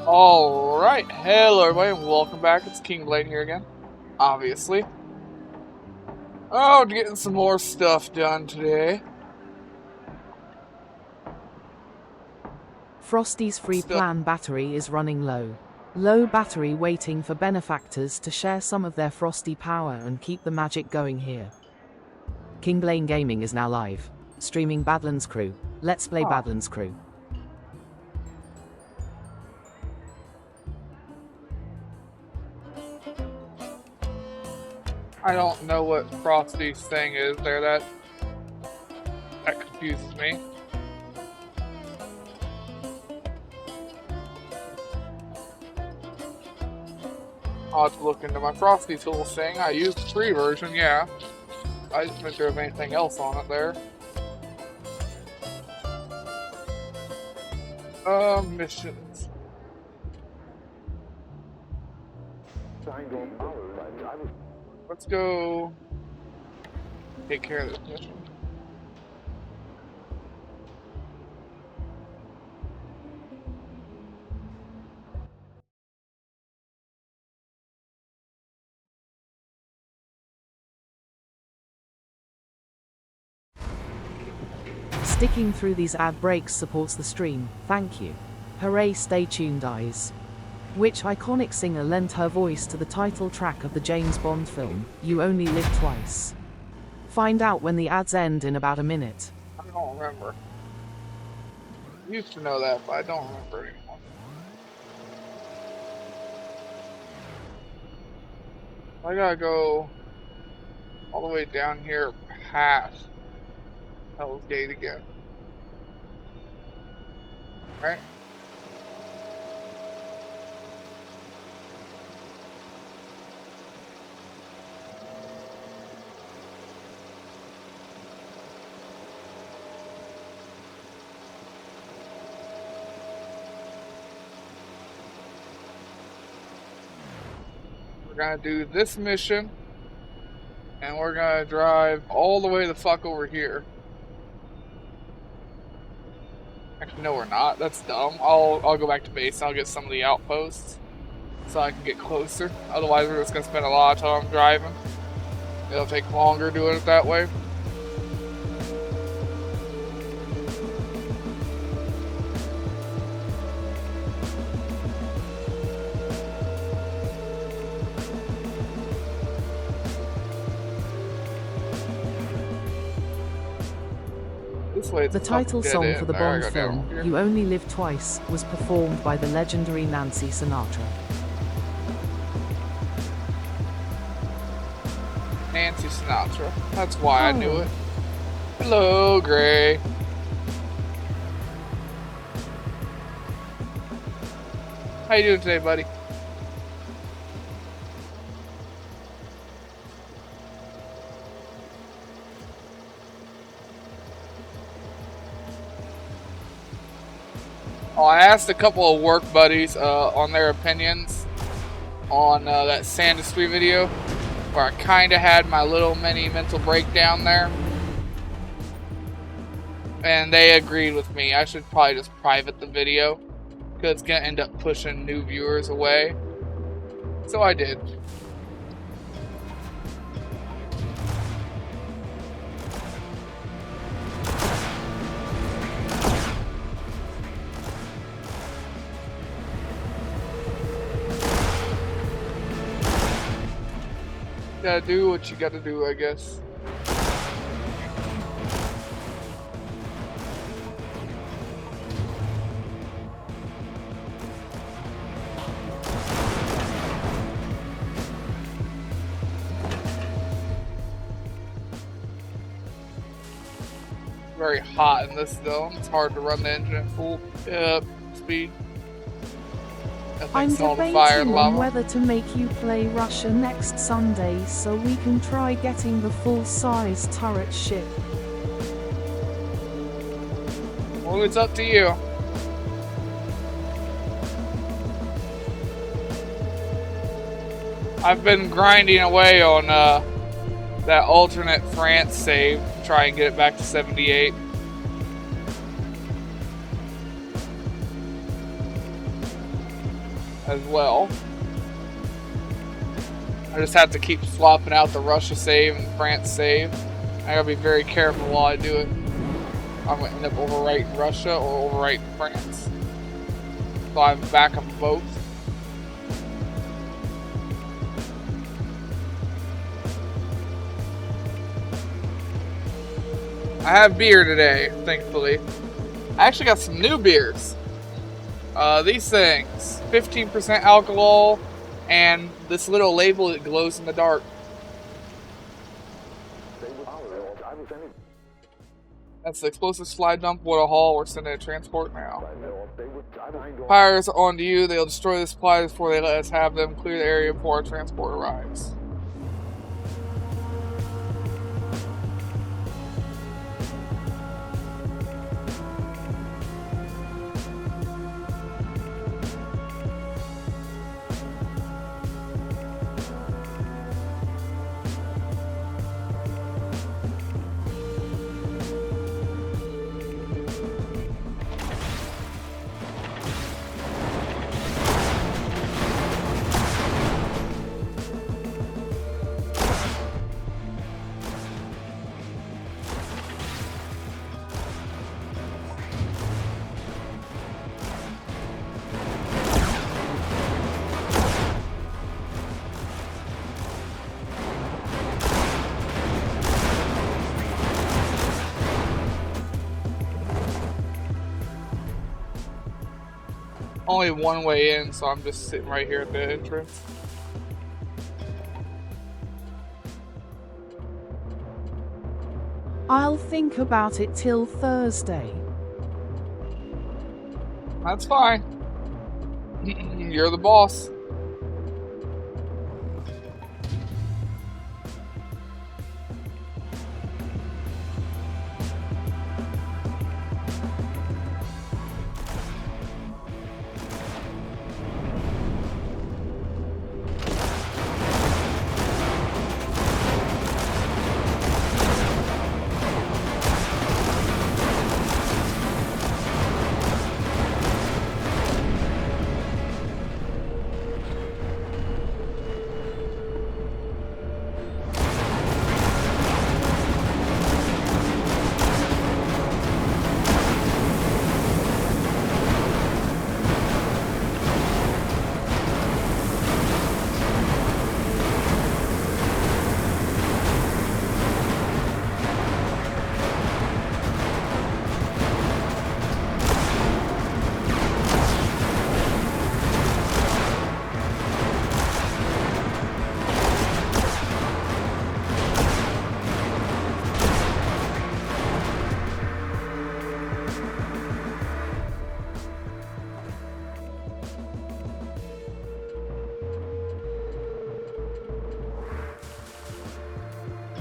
Alright, hello everybody and welcome back. It's King Blade here again, obviously. Oh, getting some more stuff done today. Frosty's free plan battery is running low. Low battery waiting for benefactors to share some of their Frosty power and keep the magic going here. King Blaine Gaming is now live. Streaming Badlands Crew. Let's play Badlands Crew. I don't know what Frosty's thing is there. That confuses me. I'll have to look into my Frosty tools thing. I used the free version, yeah. I just didn't there was anything else on it there. Missions. Let's go take care of this mission. Sticking through these ad breaks supports the stream, thank you. Hooray, stay tuned eyes. Which iconic singer lent her voice to the title track of the James Bond film, You Only Live Twice? Find out when the ads end in about a minute. I don't remember. I used to know that, but I don't remember anymore. I gotta go all the way down here past Hell's Gate again. Right? We're gonna do this mission, and we're gonna drive all the way the fuck over here. Actually, no, we're not. That's dumb. I'll go back to base. And I'll get some of the outposts so I can get closer. Otherwise, we're just gonna spend a lot of time driving. It'll take longer doing it that way. The title song for the Bond film, You Only Live Twice, was performed by the legendary Nancy Sinatra. Nancy Sinatra. That's why I knew it. Hello, Gray. How you doing today, buddy? Oh, I asked a couple of work buddies on their opinions on that Sandustry video, where I kind of had my little mini mental breakdown there. And they agreed with me. I should probably just private the video, because it's going to end up pushing new viewers away. So I did. Gotta do what you gotta do, I guess. Very hot in this zone. It's hard to run the engine at full speed. I'm debating on whether to make you play Russia next Sunday so we can try getting the full-size turret ship. Well, it's up to you. I've been grinding away on that alternate France save to try and get it back to 78. as well. I just have to keep swapping out the Russia save and France save. I gotta be very careful while I do it. I'm gonna end up overwriting Russia or overwriting France. So I have a backup of both. I have beer today, thankfully. I actually got some new beers. These things, 15% alcohol, and this little label that glows in the dark. That's the explosive slide dump. What a haul. We're sending a transport now. Fires on to you. They'll destroy the supplies before they let us have them. Clear the area before our transport arrives. Only one way in, so I'm just sitting right here at the entrance. I'll think about it till Thursday. That's fine. You're the boss.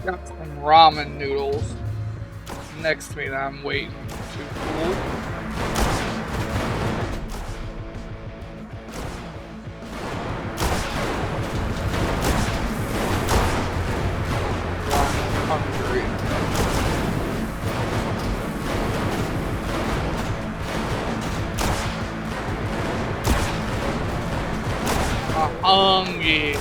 Got some ramen noodles next to me that I'm waiting to cool. I'm hungry. I'm hungry.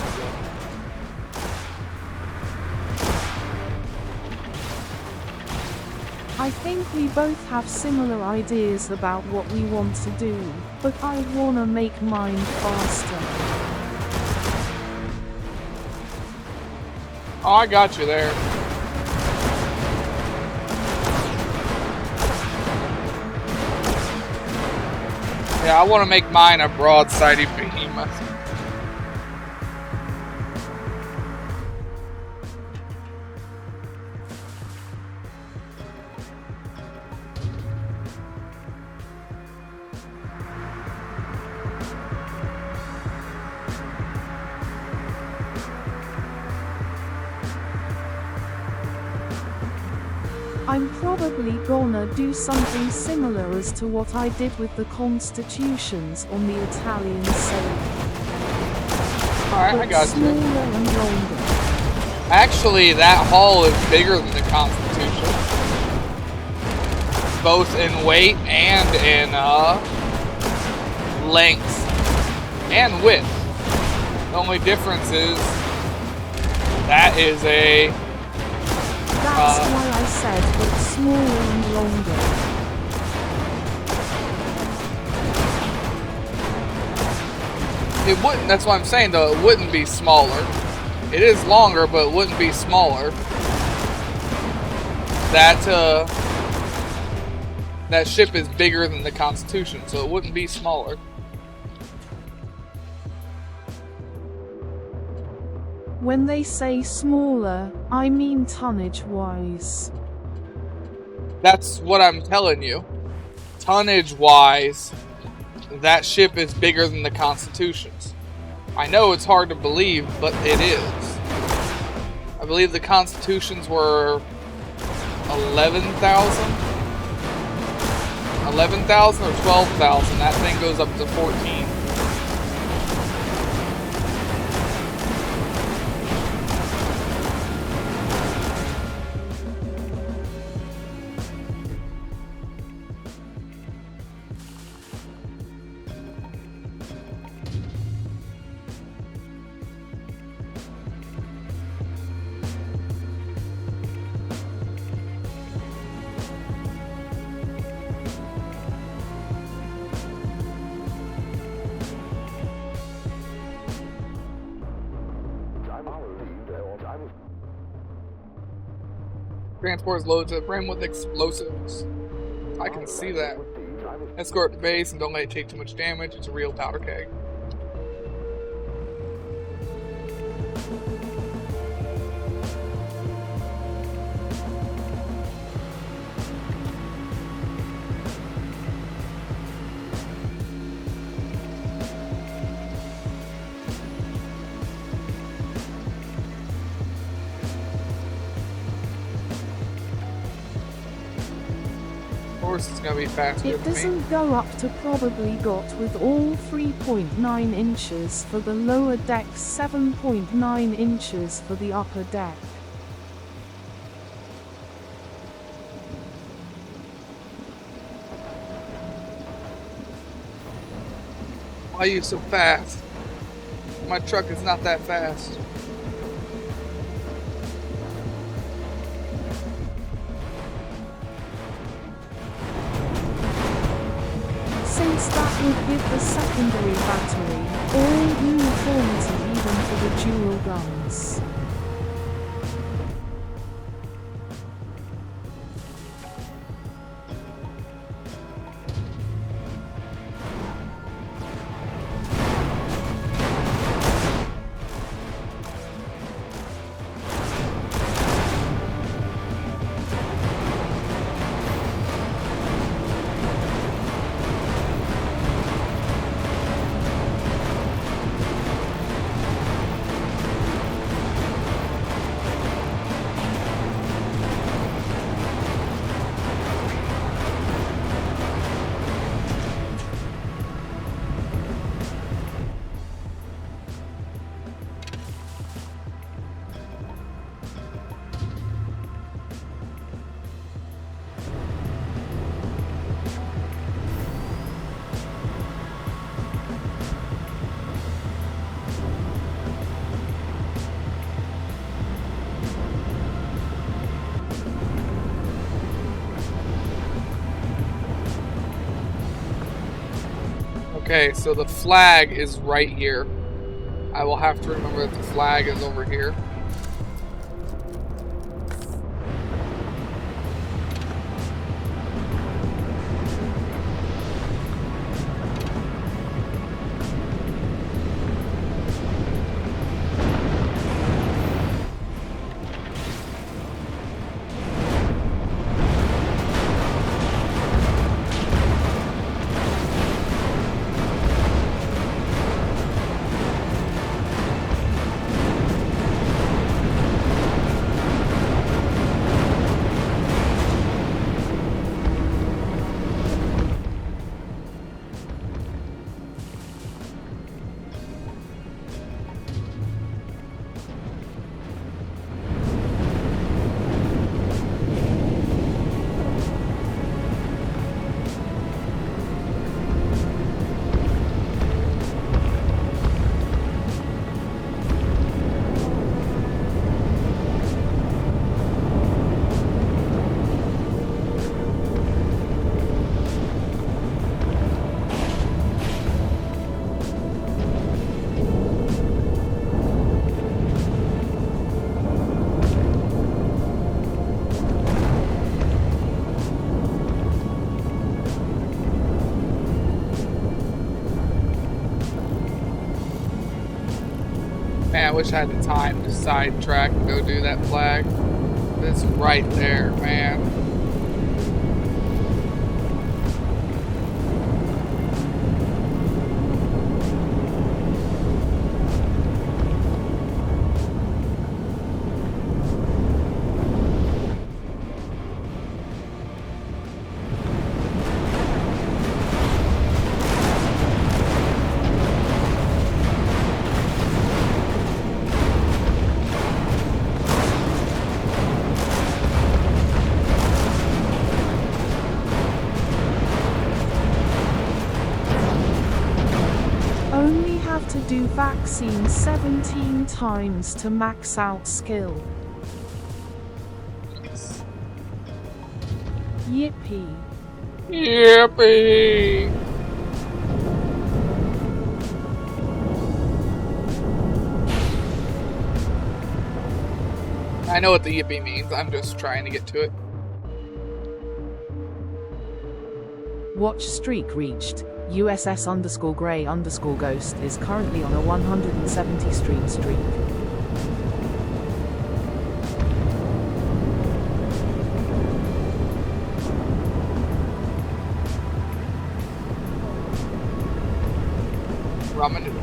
I think we both have similar ideas about what we want to do, but I wanna make mine faster. Oh, I got you there. Yeah, I want to make mine a broadside behemoth. I'm probably gonna do something similar as to what I did with the constitutions on the Italian side. Alright, I got smaller you. and longer. Actually, that hall is bigger than the Constitution. Both in weight and in length. and width. The only difference is that is a... That's why I said it's smaller and longer. It wouldn't, that's what I'm saying though, it wouldn't be smaller. It is longer, but it wouldn't be smaller. That ship is bigger than the Constitution, so it wouldn't be smaller. When they say smaller, I mean tonnage-wise. That's what I'm telling you. Tonnage-wise, that ship is bigger than the Constitution's. I know it's hard to believe, but it is. I believe the Constitutions were 11,000? 11,000 or 12,000. That thing goes up to 14. Transport is loaded to the brim with explosives. I can see that. Escort to base and don't let it take too much damage. It's a real powder keg. It's gonna be faster. It doesn't go up to probably got with all 3.9 inches for the lower deck, 7.9 inches for the upper deck. Why are you so fast? My truck is not that fast. Since that would give the secondary battery all uniformity even for the dual guns. Okay, so the flag is right here. I will have to remember that the flag is over here. Man, I wish I had the time to sidetrack and go do that flag. It's right there, man. Only have to do vaccine 17 times to max out skill. Yippee. Yippee! I know what the yippee means. I'm just trying to get to it. Watch streak reached. USS_Grey_Ghost is currently on a 170 stream streak. Ramen noodle.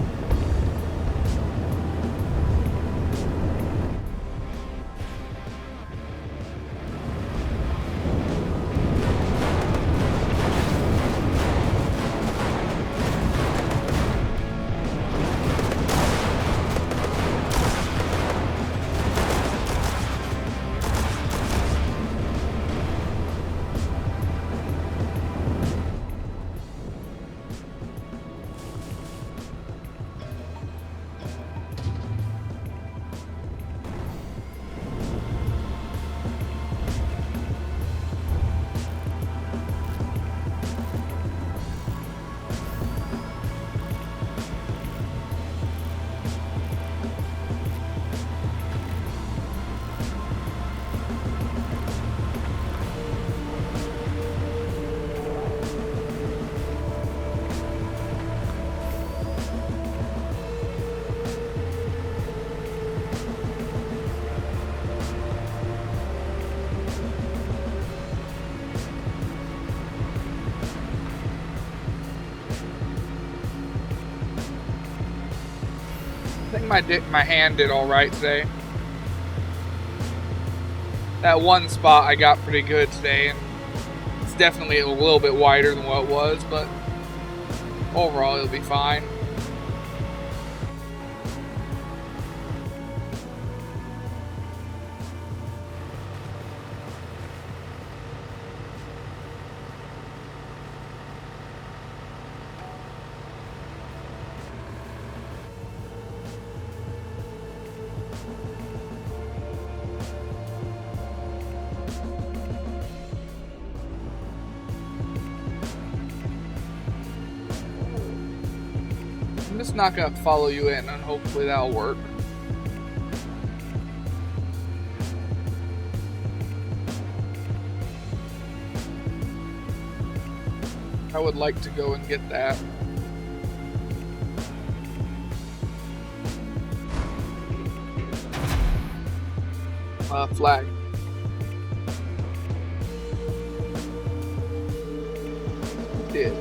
I think my hand did all right today. That one spot I got pretty good today, and it's definitely a little bit wider than what it was, but overall it'll be fine. I'm just not gonna follow you in, and hopefully that'll work. I would like to go and get that. Flag. Did.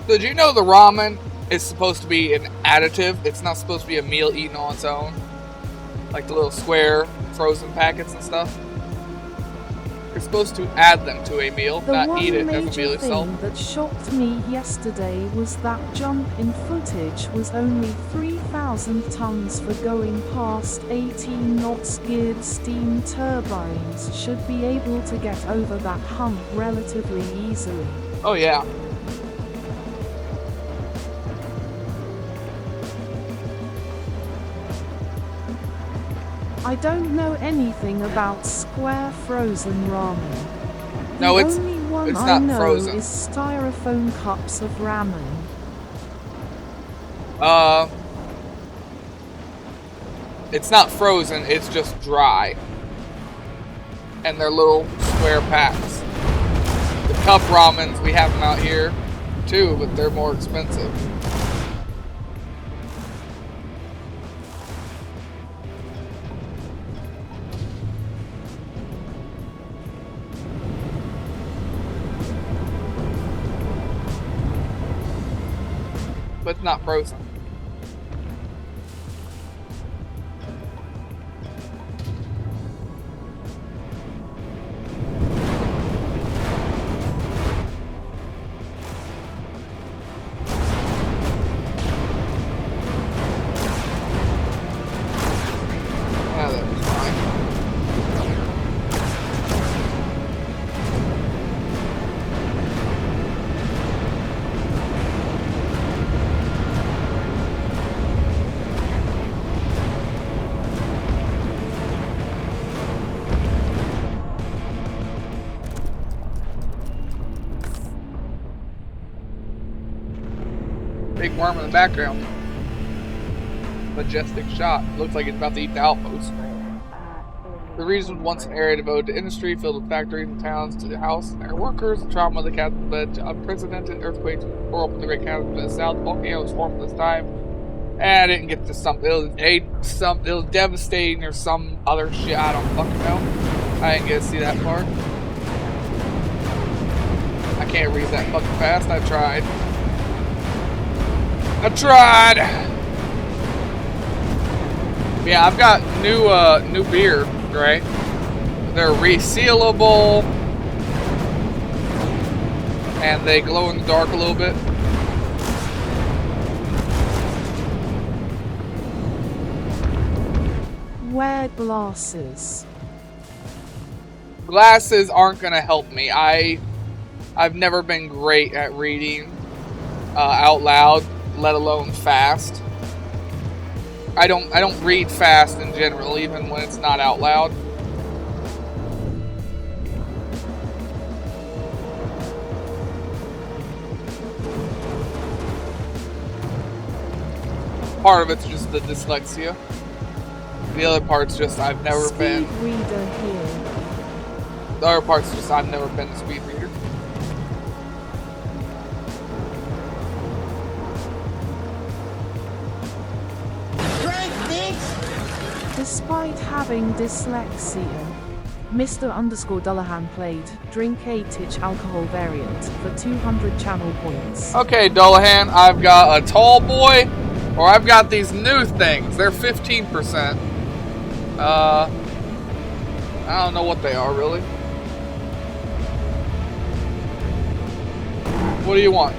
Did you know the ramen is supposed to be an additive? It's not supposed to be a meal eaten on its own. Like the little square frozen packets and stuff. You're supposed to add them to a meal, not eat it as a meal itself. The one major thing that shocked me yesterday was that jump in footage was only 3,000 tons for going past 18 knots. Geared steam turbines should be able to get over that hump relatively easily. Oh yeah. I don't know anything about square frozen ramen. No, the it's only one It's I not know frozen. is styrofoam cups of ramen. It's not frozen, it's just dry. And they're little square packs. The cup ramens, we have them out here too, but they're more expensive. But it's not frozen. Yeah, that was fine. Big worm in the background. Majestic shot. Looks like it's about to eat the outpost. The region was once an area devoted to industry, filled with factories and towns, to the house and their workers. The trauma of the chasm led to unprecedented earthquakes, tore open the Great Chasm to the south. Volcano was formed this time. And I didn't get to something. It was devastating or some other shit. I don't fucking know. I didn't get to see that part. I can't read that fucking fast. I tried. Yeah, I've got new beer, right? They're resealable, and they glow in the dark a little bit. Wear glasses. Glasses aren't gonna help me. I've never been great at reading out loud, let alone fast. I don't read fast in general, even when it's not out loud. Part of it's just the dyslexia. The other part's just I've never been. Speed reader here. The other part's just I've never been a speed reader. Despite having dyslexia, Mr_Dullahan played Drink 8-inch alcohol variant for 200 channel points. Okay, Dullahan, I've got a tall boy, or I've got these new things. They're 15%. I don't know what they are, really. What do you want?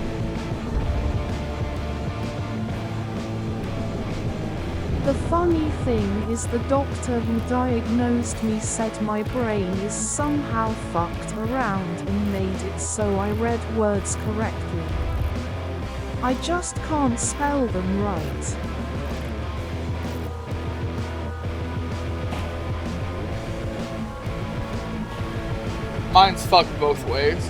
The funny thing is the doctor who diagnosed me said my brain is somehow fucked around and made it so I read words correctly. I just can't spell them right. Mine's fucked both ways.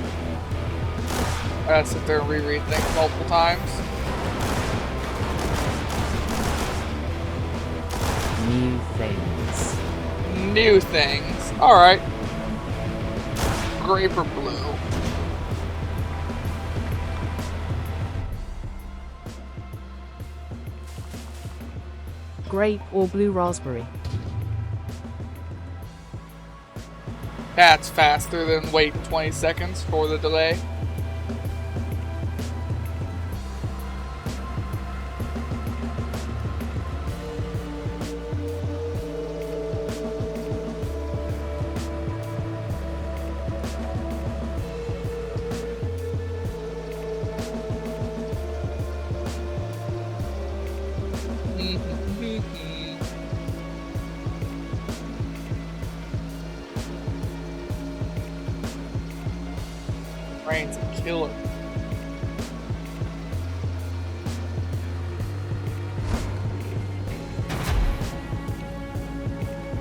I gotta sit there and reread things multiple times. New things. New things. Alright. Grape or blue? Grape or blue raspberry. That's faster than waiting 20 seconds for the delay. Rain's a killer.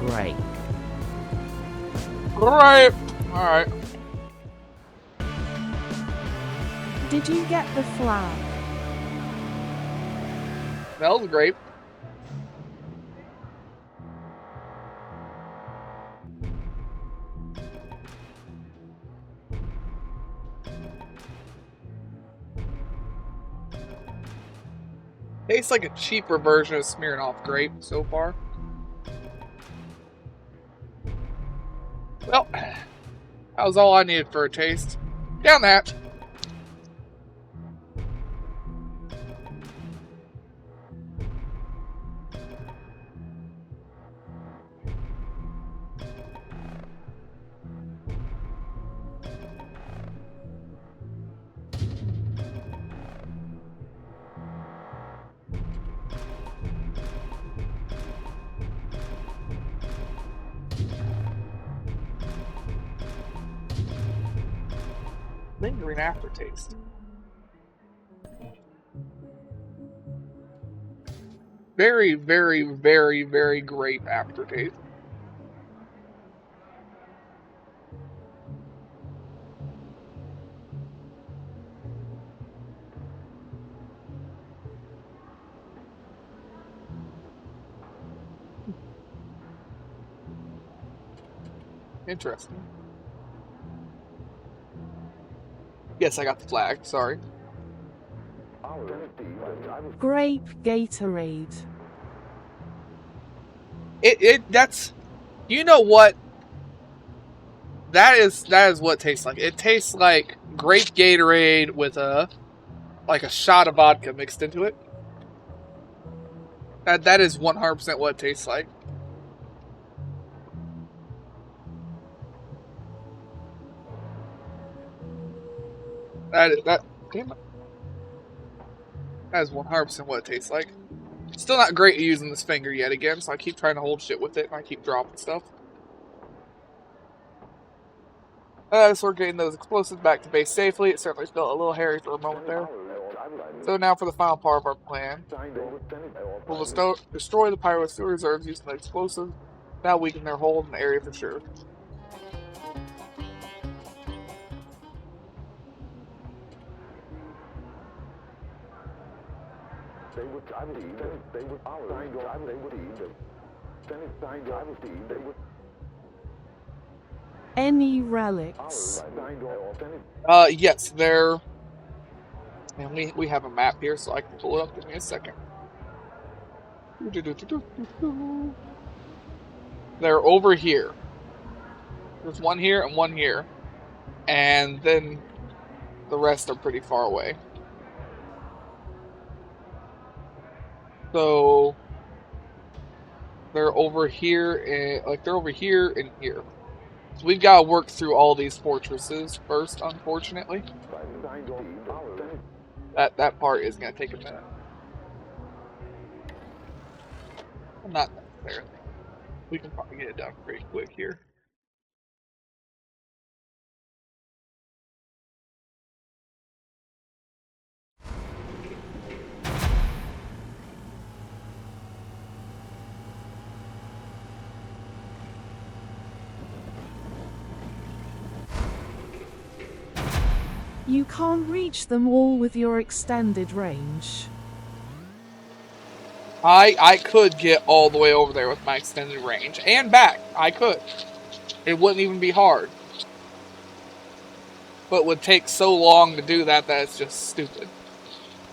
Great. Great. Alright. Did you get the flag? Smells great. Tastes like a cheaper version of Smirnoff grape so far. Well, that was all I needed for a taste. Down that. Lingering aftertaste. Very, very, very, very grape aftertaste. Interesting. Yes, I got the flag. Sorry. Grape Gatorade. That's, you know what? That is what it tastes like. It tastes like grape Gatorade with a shot of vodka mixed into it. That is 100% what it tastes like. Damn it. That is 100% what it tastes like. Still not great at using this finger yet again, so I keep trying to hold shit with it and I keep dropping stuff. So we're getting those explosives back to base safely. It certainly felt a little hairy for a moment there. So now for the final part of our plan. We'll destroy the pirates' fuel reserves using the explosives. Now weaken their hold in the area for sure. Any relics? Yes, they're... And we have a map here, so I can pull it up. Give me a second. They're over here. There's one here and one here. And then the rest are pretty far away. So they're over here and they're over here and here. So we've got to work through all these fortresses first, unfortunately. That part is going to take a minute. Well, not necessarily. We can probably get it done pretty quick here. You can't reach them all with your extended range. I could get all the way over there with my extended range. And back. I could. It wouldn't even be hard. But it would take so long to do that it's just stupid.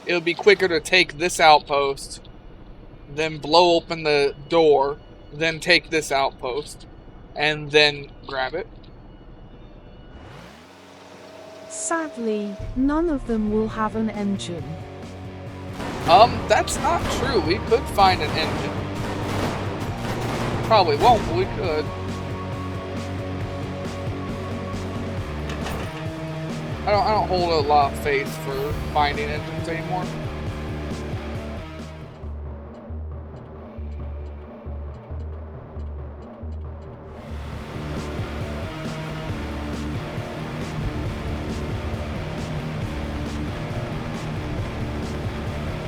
It would be quicker to take this outpost, then blow open the door, then take this outpost, and then grab it. Sadly, none of them will have an engine. That's not true. We could find an engine. Probably won't, but we could. I don't hold a lot of faith for finding engines anymore.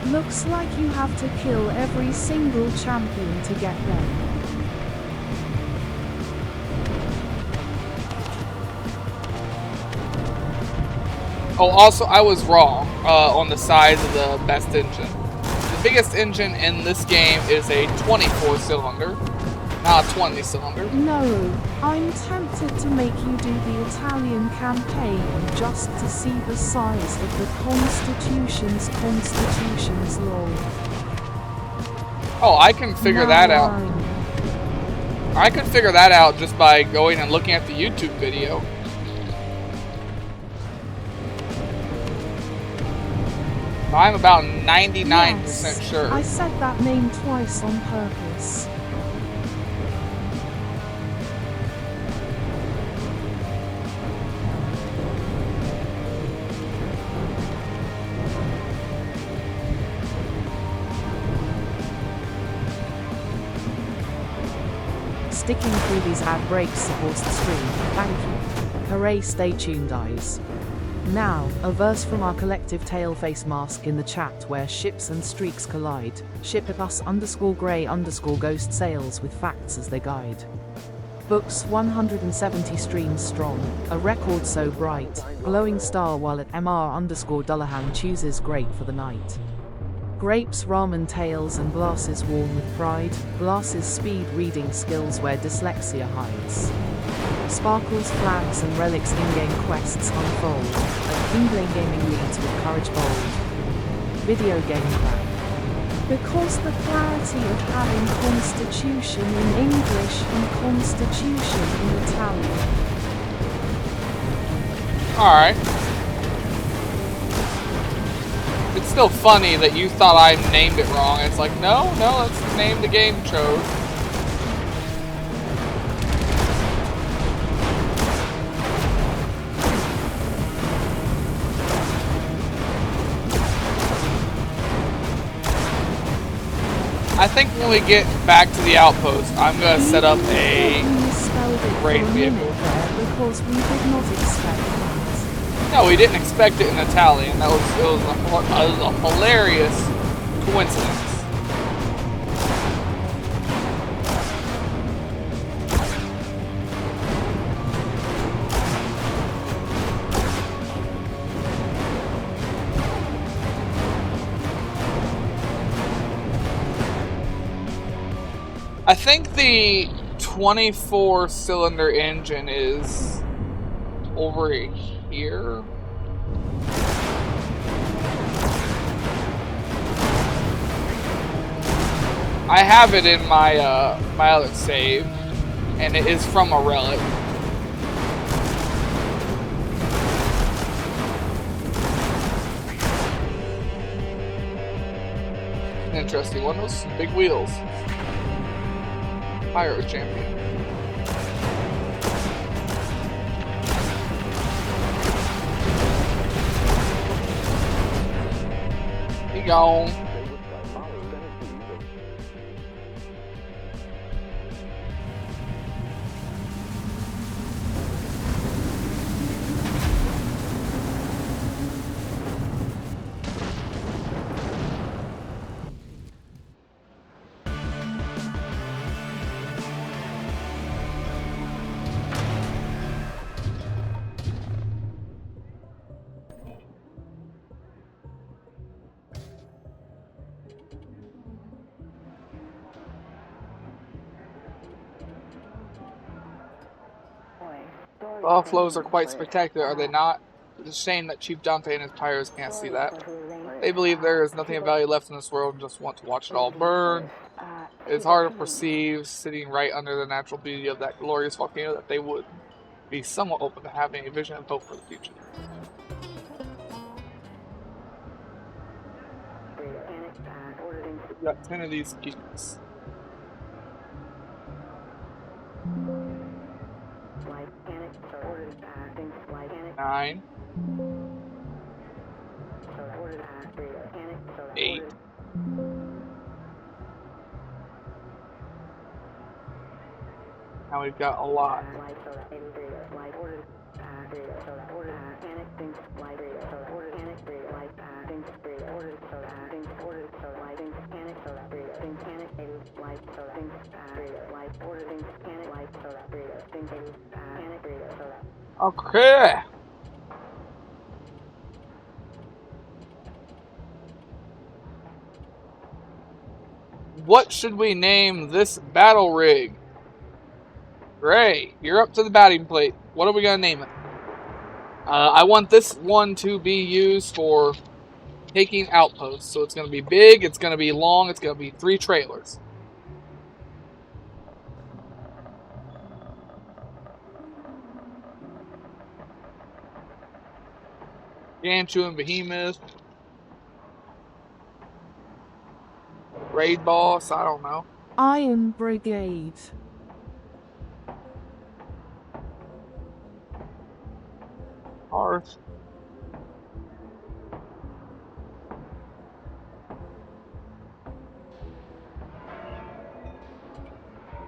Looks like you have to kill every single champion to get them. Oh, also, I was wrong on the size of the best engine. The biggest engine in this game is a 24-cylinder, not a 20-cylinder. No, I'm tempted to make you do the Italian campaign just to see the size of the Constitution's lol. Oh, I can figure that out. I can figure that out just by going and looking at the YouTube video. I'm about 99% sure. I said that name twice on purpose. Sticking through these ad breaks supports the stream, thank you. Hooray, stay tuned eyes. Now, a verse from our collective tailface mask in the chat where ships and streaks collide. Ship at us _grey_ ghost sails with facts as they guide. Books 170 streams strong, a record so bright, glowing star while at MR_Dullahan chooses grape for the night. Grapes, ramen tails and glasses worn with pride, glasses speed reading skills where dyslexia hides. Sparkles, flags and relics in-game quests unfold, at Kingblade Gaming leads with courage bold. Video game plan. Because the clarity of having Constitution in English and Constitution in Italian. Alright. It's still funny that you thought I named it wrong. It's like, no, that's the name the game chose. I think when we get back to the outpost, I'm going to set up a raid vehicle. Because we did not expect it. No, we didn't expect it in Italian. It was a hilarious coincidence. I think the 24-cylinder engine is over here. I have it in my my other save, and it is from a relic. An interesting one. Those big wheels. Pirate champion. He gone. Buffaloes are quite spectacular, are they not? It's a shame that Chief Dante and his pirates can't see that. They believe there is nothing of value left in this world and just want to watch it all burn. It is hard to perceive, sitting right under the natural beauty of that glorious volcano, that they would be somewhat open to having a vision and hope for the future. We've got 10 of these geeks. 9. 8. Now we've got a lot. Okay. What should we name this battle rig? Gray, you're up to the batting plate. What are we going to name it? I want this one to be used for taking outposts. So it's going to be big, it's going to be long, it's going to be 3 trailers. Ganchu Behemoth. Raid Boss, I don't know. Iron Brigade. Hearth.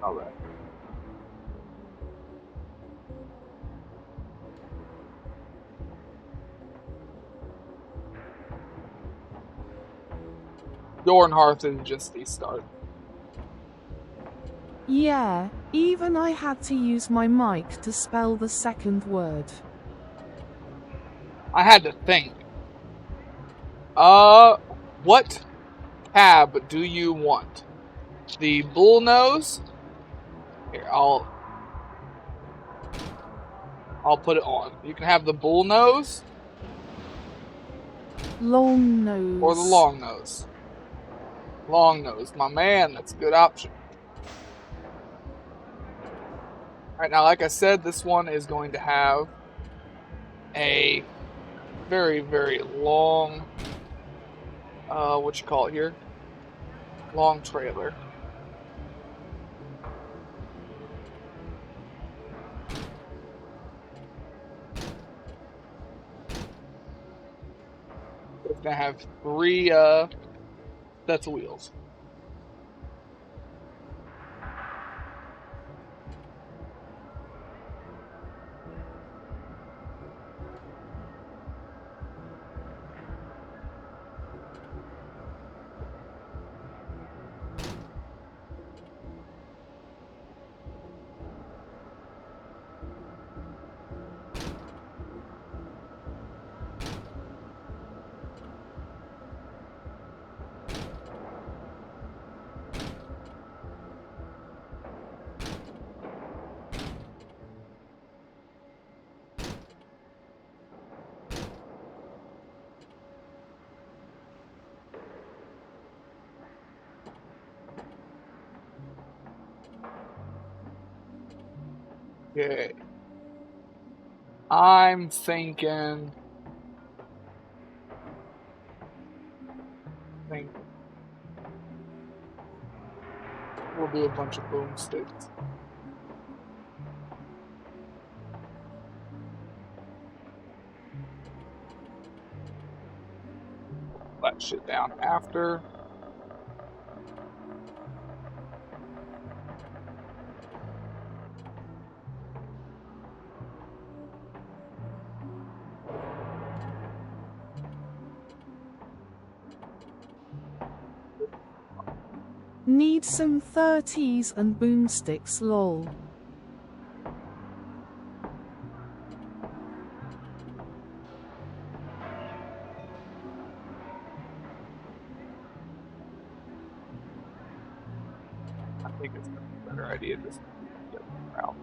Alright. Dorn Hearth is just the start. Yeah, even I had to use my mic to spell the second word. I had to think. What cab do you want? The bullnose? Here, I'll put it on. You can have the bullnose Long nose. or the long nose. Long nose, my man, that's a good option. Alright, now like I said, this one is going to have a very, very long, what you call it here? Long trailer. It's going to have 3 sets of wheels. Okay. I'm thinking. We'll do a bunch of boomsticks. That shit down after. Need some 30s and boomsticks lol. I think it's a better idea just to get out.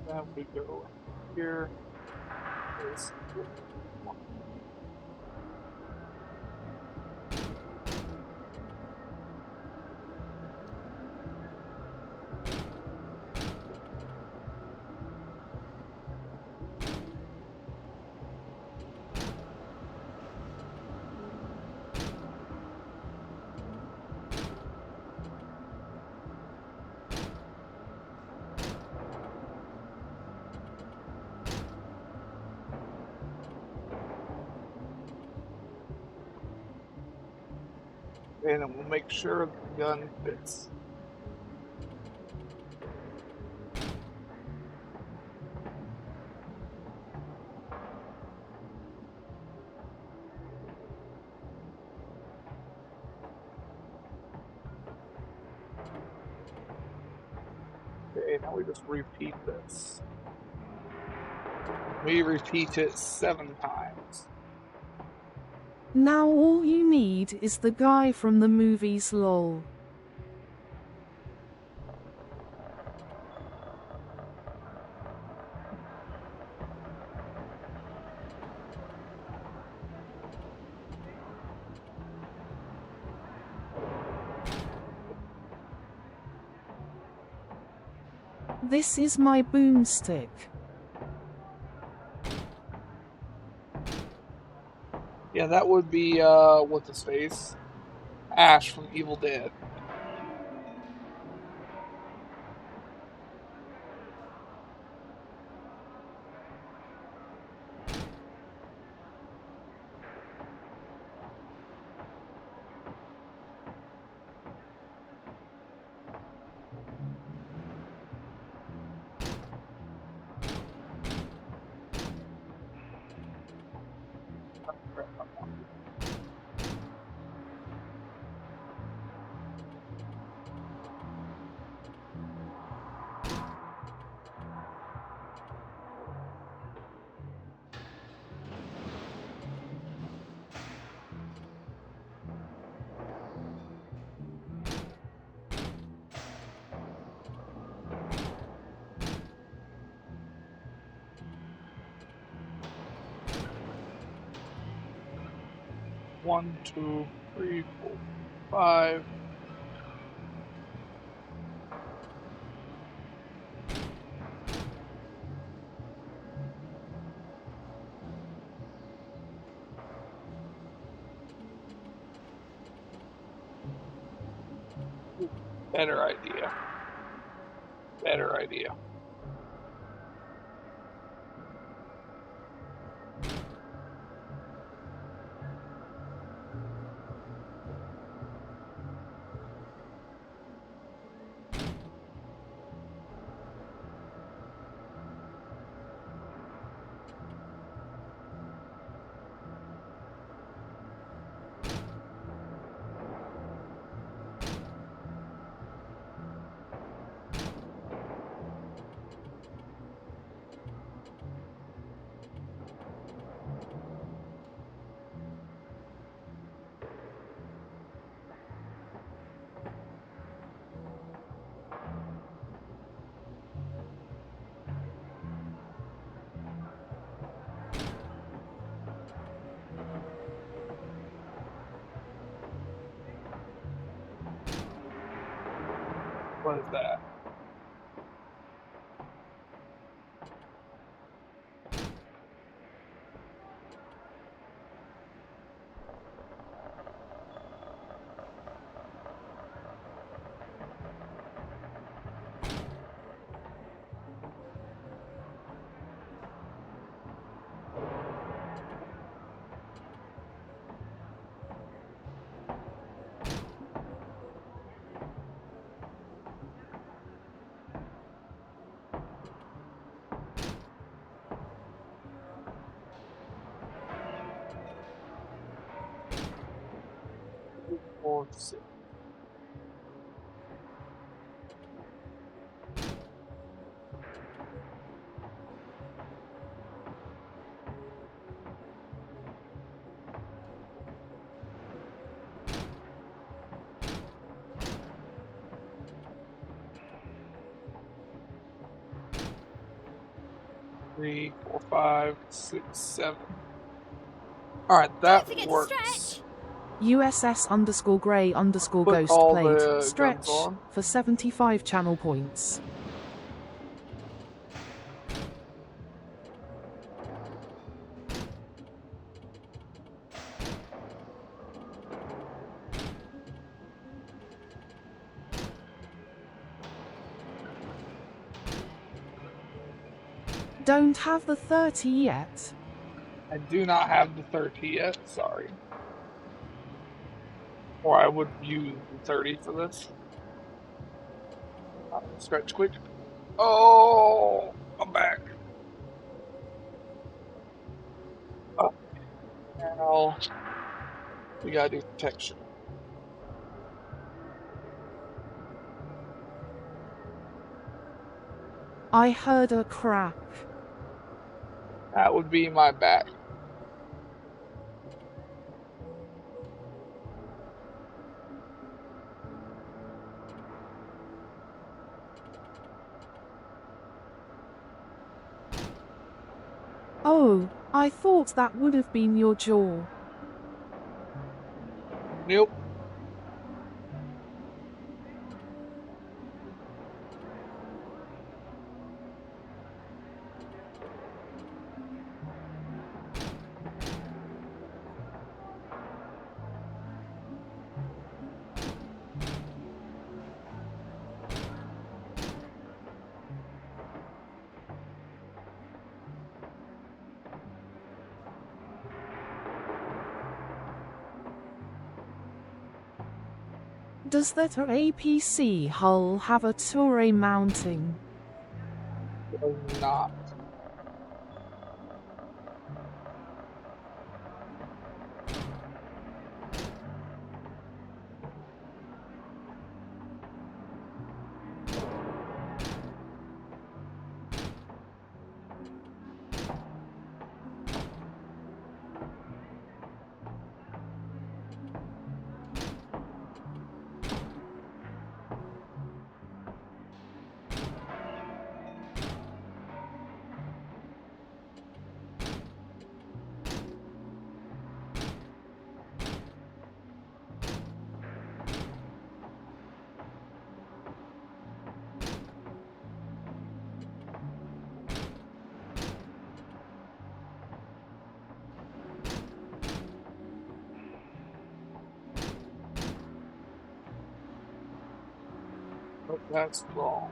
Then we go here. Is and it will make sure the gun fits. Okay, now we just repeat this. We repeat it 7 times. Now all you need is the guy from the movies lol. This is my boomstick. Yeah, that would be, what's his face? Ash from Evil Dead. One, two, three, 4, 5. Better idea. Better idea. What is that? Four, 6. Three, 4, 5, 6, 7. Alright, that works. USS_Grey_Ghost Put all played the guns Stretch on. for 75 channel points. Don't have the 30 yet. I do not have the 30 yet, sorry. Or I would use the 30 for this. Stretch quick. Oh, I'm back. Oh, now we gotta do protection. I heard a crack. That would be my back. Oh, I thought that would have been your jaw. Nope. Does that APC hull have a Toure mounting? Does not. Nope, that's wrong.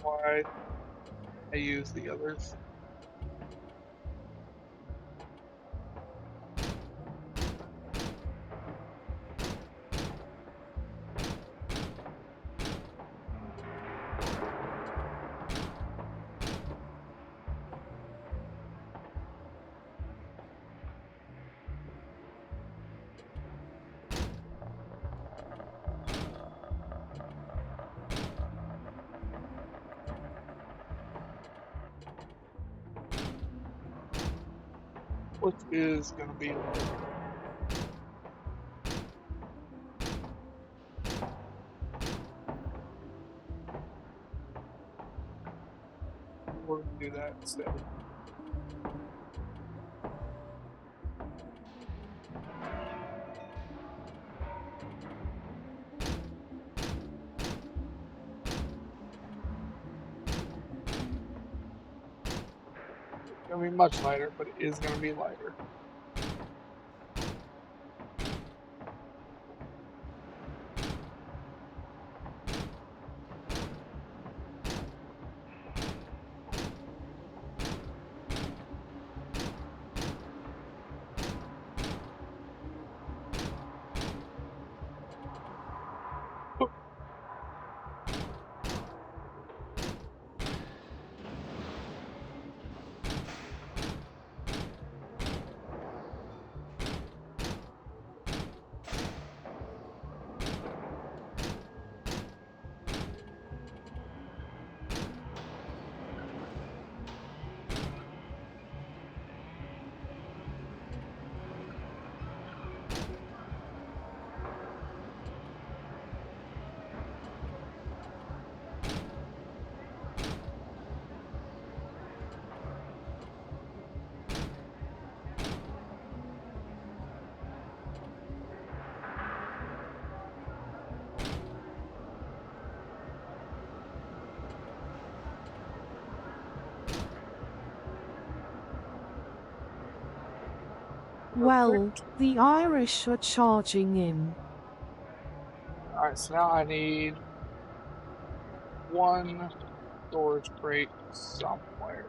Why I use the others. Which is gonna be we'll do that instead. It's gonna be much lighter, but it is gonna be lighter. Well, the Irish are charging in. Alright, so now I need one storage crate somewhere.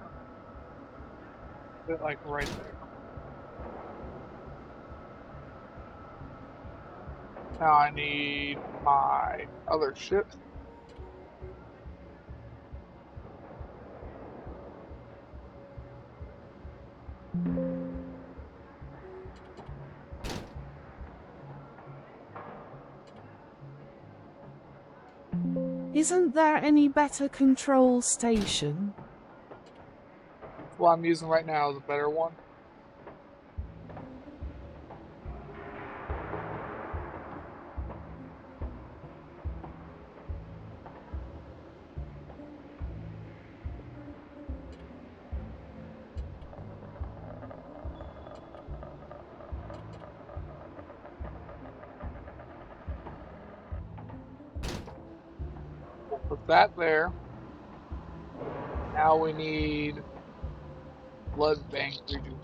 Like right there. Now I need my other ship. Isn't there any better control station? What I'm using right now is a better one. We'll put that there. Now we need blood bank reducer.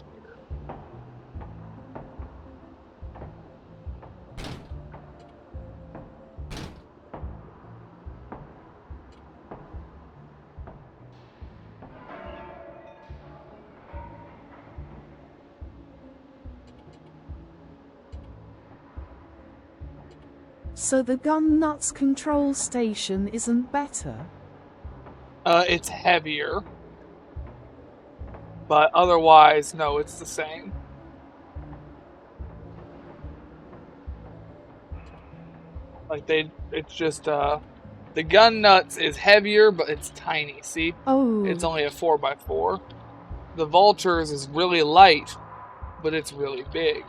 So the gun nuts control station isn't better? It's heavier. But otherwise, no, it's the same. It's just, the gun nuts is heavier, but it's tiny, see? Oh. It's only a 4x4. The Vultures is really light, but it's really big.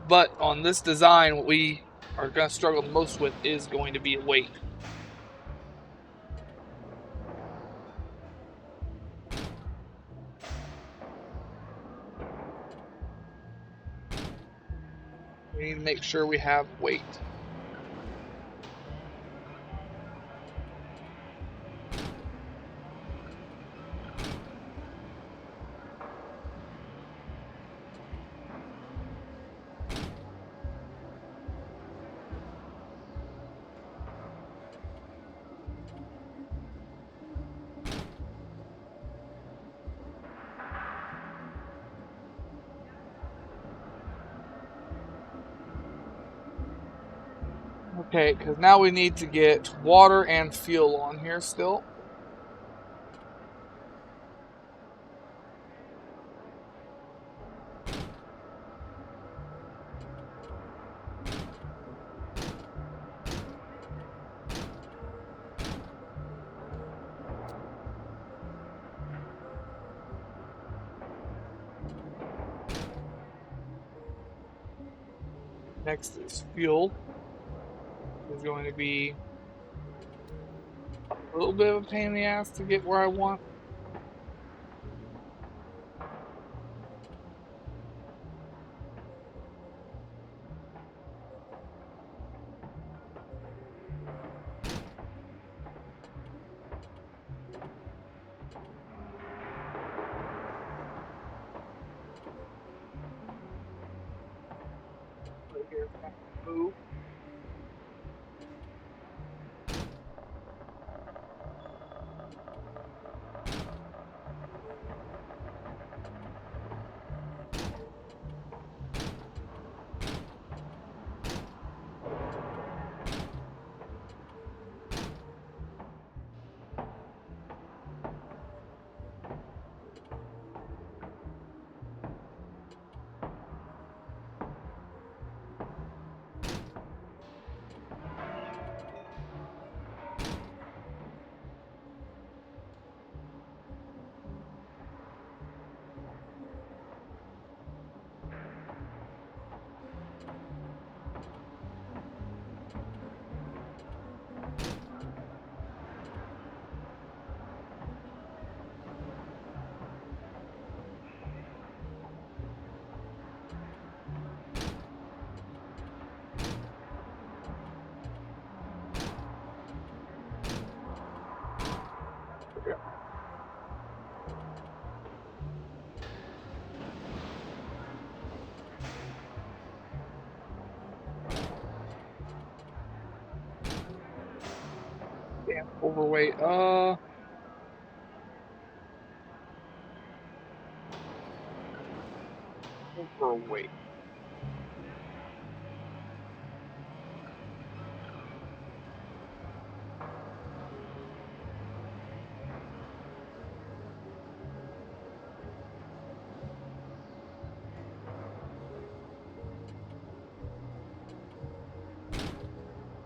But on this design, what we are going to struggle the most with is going to be weight. We need to make sure we have weight. Okay, because now we need to get water and fuel on here still. Next is fuel. Is going to be a little bit of a pain in the ass to get where I want. Right here, move. Overweight. Overweight.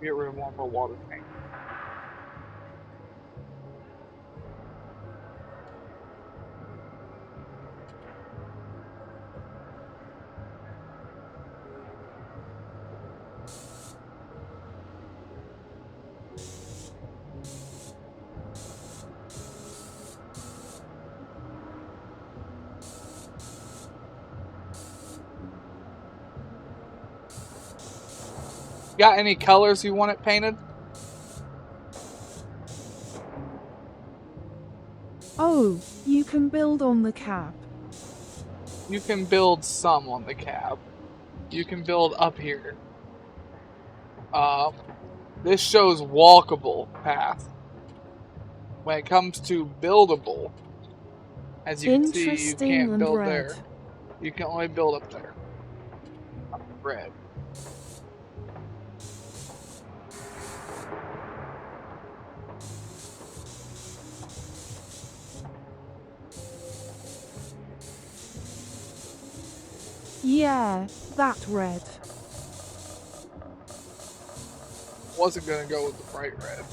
Get rid of one for water tank. Got any colors you want it painted? Oh, you can build on the cab. You can build some on the cab. You can build up here. This shows walkable path. When it comes to buildable, as you can see, you Interesting can't and build red. there. You can only build up there. Red. Yeah, that red. Wasn't gonna go with the bright red.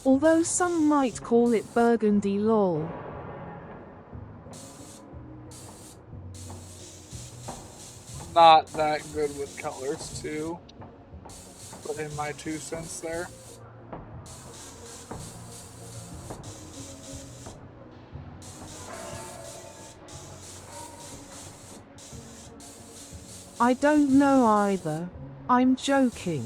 Although some might call it burgundy lol. Not that good with colors, too. Put in my 2 cents there. I don't know either. I'm joking.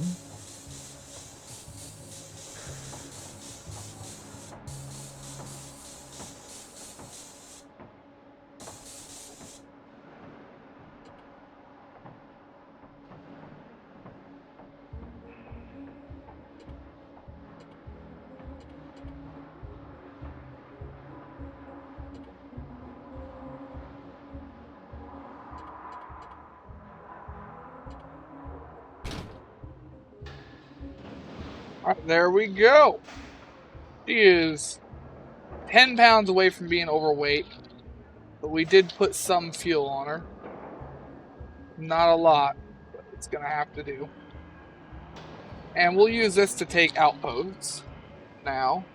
Alright, there we go. She is 10 pounds away from being overweight, but we did put some fuel on her. Not a lot, but it's gonna have to do. And we'll use this to take outposts now.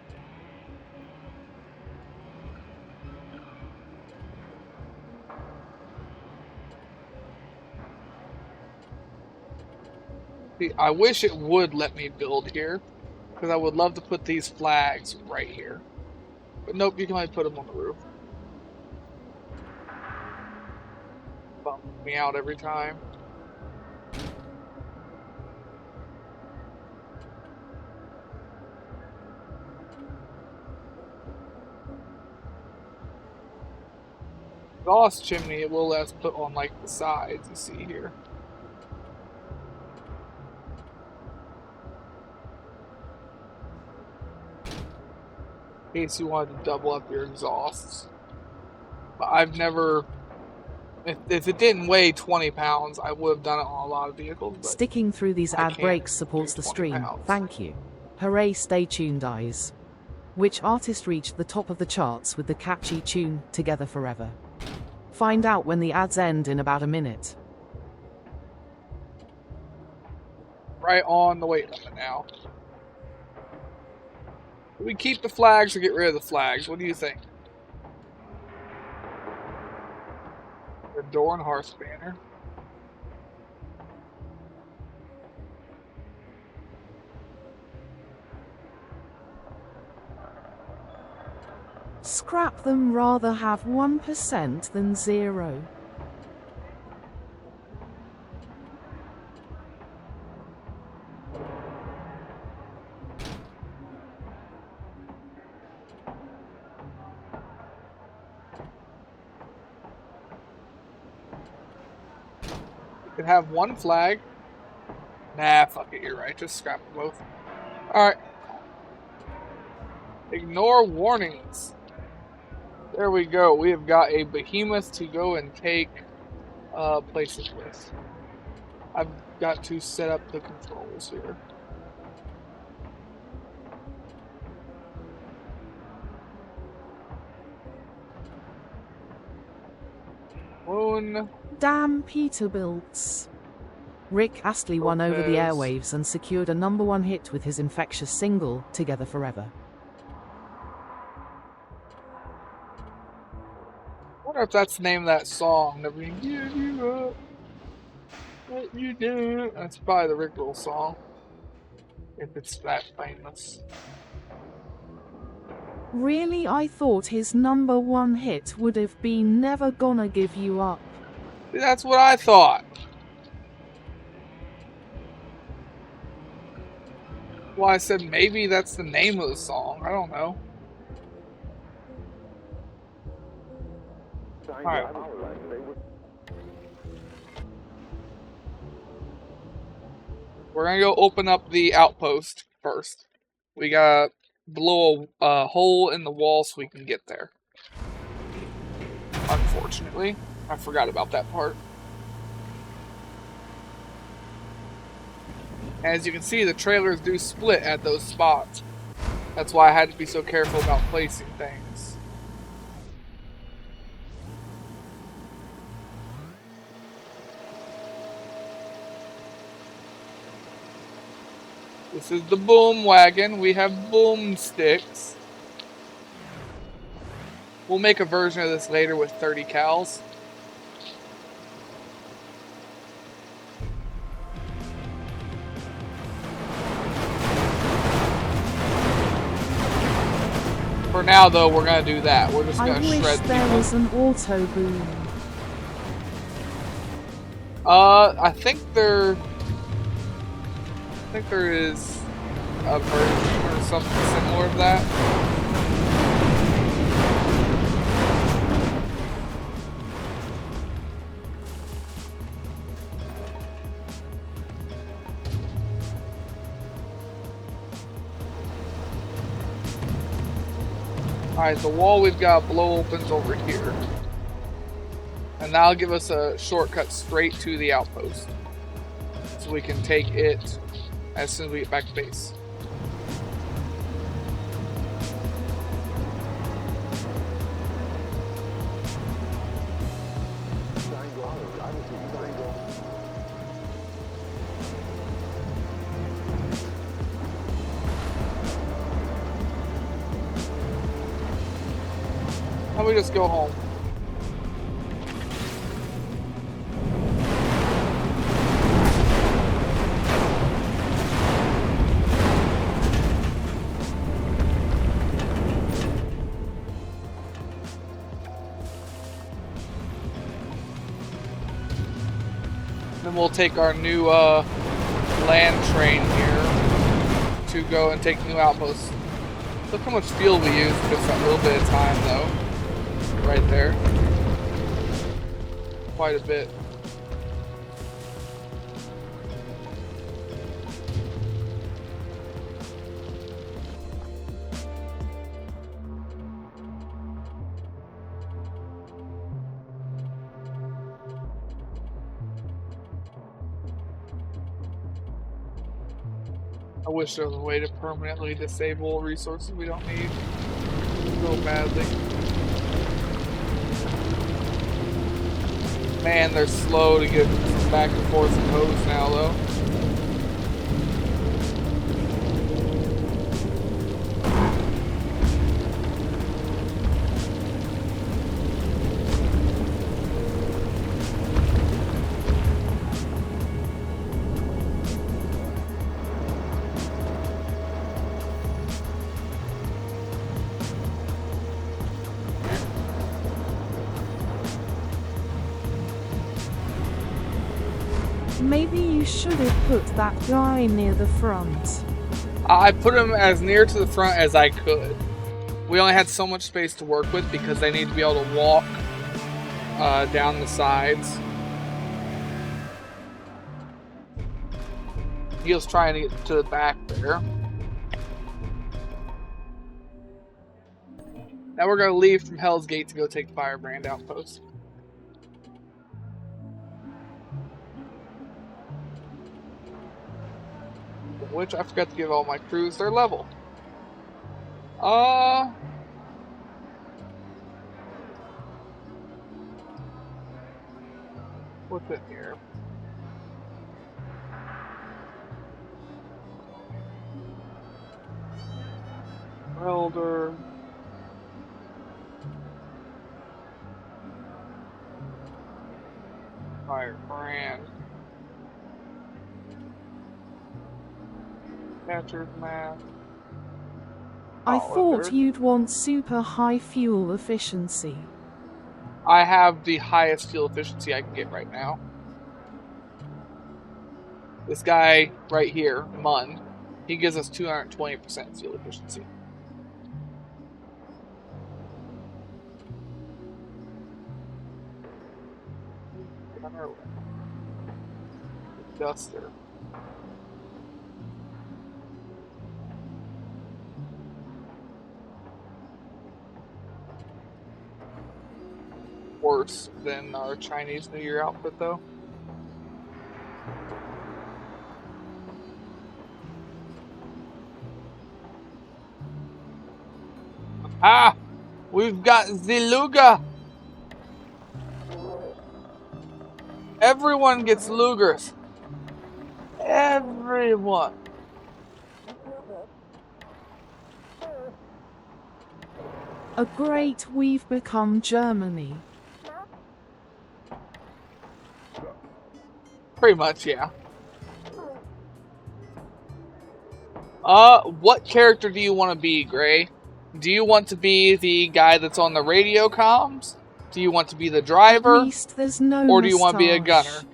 See, I wish it would let me build here, because I would love to put these flags right here. But nope, you can only put them on the roof. Bump me out every time. Exhaust chimney, it will let us put on like the sides you see here. In case you wanted to double up your exhausts. But I've never, if it didn't weigh 20 pounds, I would have done it on a lot of vehicles. But Sticking through these I ad can't breaks supports do the 20 stream. pounds. Thank you. Hooray, stay tuned, eyes. Which artist reached the top of the charts with the catchy tune Together Forever? Find out when the ads end in about a minute. Right on the weight limit now. Do we keep the flags or get rid of the flags? What do you think? The door and hearth banner. Scrap them, rather have 1% than 0. You can have one flag. Nah, fuck it, you're right. Just scrap them both. Alright. Ignore warnings. There we go. We have got a behemoth to go and take places with. I've got to set up the controls here. Moon. Damn Peterbilts. Rick Astley won over the Lopez. airwaves and secured a #1 hit with his infectious single, Together Forever. I wonder if that's the name of that song. Never gonna give you up. What you do? That's probably the Rick Roll song. If it's that famous. Really, I thought his #1 hit would have been Never Gonna Give You Up. See, that's what I thought. Well, I said maybe that's the name of the song. I don't know. Alright. We're gonna go open up the outpost first. We gotta blow a hole in the wall so we can get there. Unfortunately, I forgot about that part. As you can see, the trailers do split at those spots. That's why I had to be so careful about placing things. This is the boom wagon. We have boomsticks. We'll make a version of this later with 30 cals. For now, though, we're gonna do that. We're just gonna I shred wish there people. was an auto boom. I think there is a version or something similar to that. Alright, the wall we've got blow opens over here. And that'll give us a shortcut straight to the outpost. So we can take it as soon as we get back to base. How about we just go home? Then we'll take our new land train here to go and take new outposts. Look how much fuel we use in just a little bit of time, though. Right there. Quite a bit. I wish there was a way to permanently disable resources we don't need so badly. Man, they're slow to get back and forth and hose now, though. Maybe you should have put that guy near the front. I put them as near to the front as I could. We only had so much space to work with because they need to be able to walk down the sides. He was trying to get to the back there. Now we're gonna leave from Hell's Gate to go take the Firebrand outpost. Which I forgot to give all my crews their level. What's in here? Welder. Firebrand. Catcher's mask. I thought you'd want super high fuel efficiency. I have the highest fuel efficiency I can get right now. This guy right here, Mun, he gives us 220% fuel efficiency. Duster. Worse than our Chinese New Year outfit, though. Ah! We've got Ziluga! Everyone gets Lugers. Everyone. A great we've become Germany. Pretty much, yeah. What character do you want to be, Gray? Do you want to be the guy that's on the radio comms? Do you want to be the driver? At least there's no or do you want to be a moustache. gunner?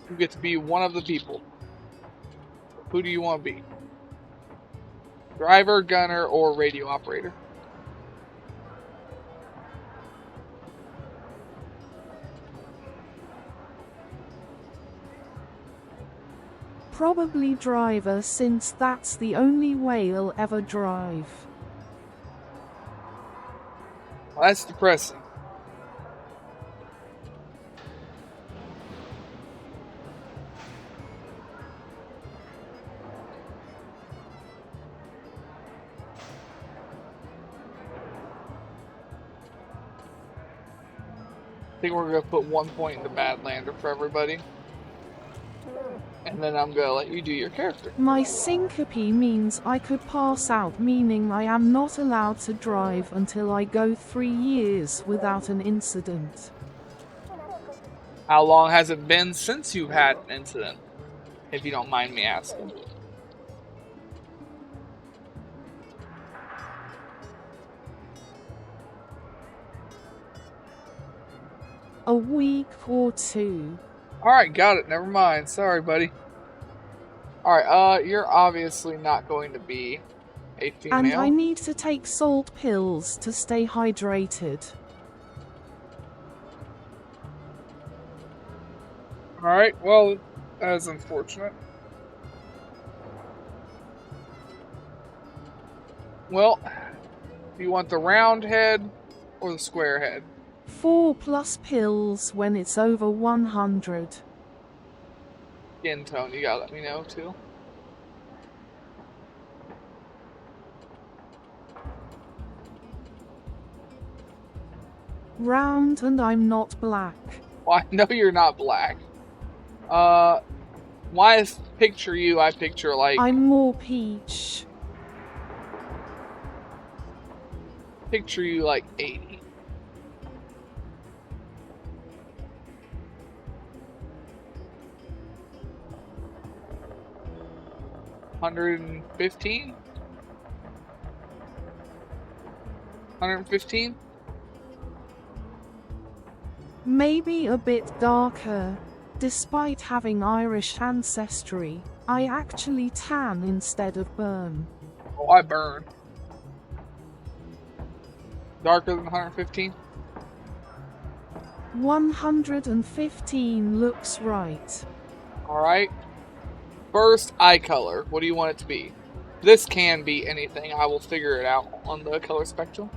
You get to be one of the people. Who do you want to be? Driver, gunner, or radio operator? Probably driver, since that's the only way I'll ever drive. Well, that's depressing. I think we're going to put 1 point in the Badlander for everybody. And then I'm going to let you do your character. My syncope means I could pass out, meaning I am not allowed to drive until I go 3 years without an incident. How long has it been since you've had an incident? If you don't mind me asking. A week or two. Alright, got it. Never mind. Sorry, buddy. Alright, you're obviously not going to be a female. And I need to take salt pills to stay hydrated. Alright, well, that is unfortunate. Well, do you want the round head or the square head? 4+ pills when it's over 100. Skin tone, you gotta let me know too. Round, and I'm not black. Well, I know you're not black. Why is picture you? I picture like I'm more peach. picture you like 80. $115? $115? Maybe a bit darker. Despite having Irish ancestry, I actually tan instead of burn. Oh, I burn. Darker than 115? 115 looks right. Alright. First, eye color. What do you want it to be? This can be anything. I will figure it out on the color spectrum.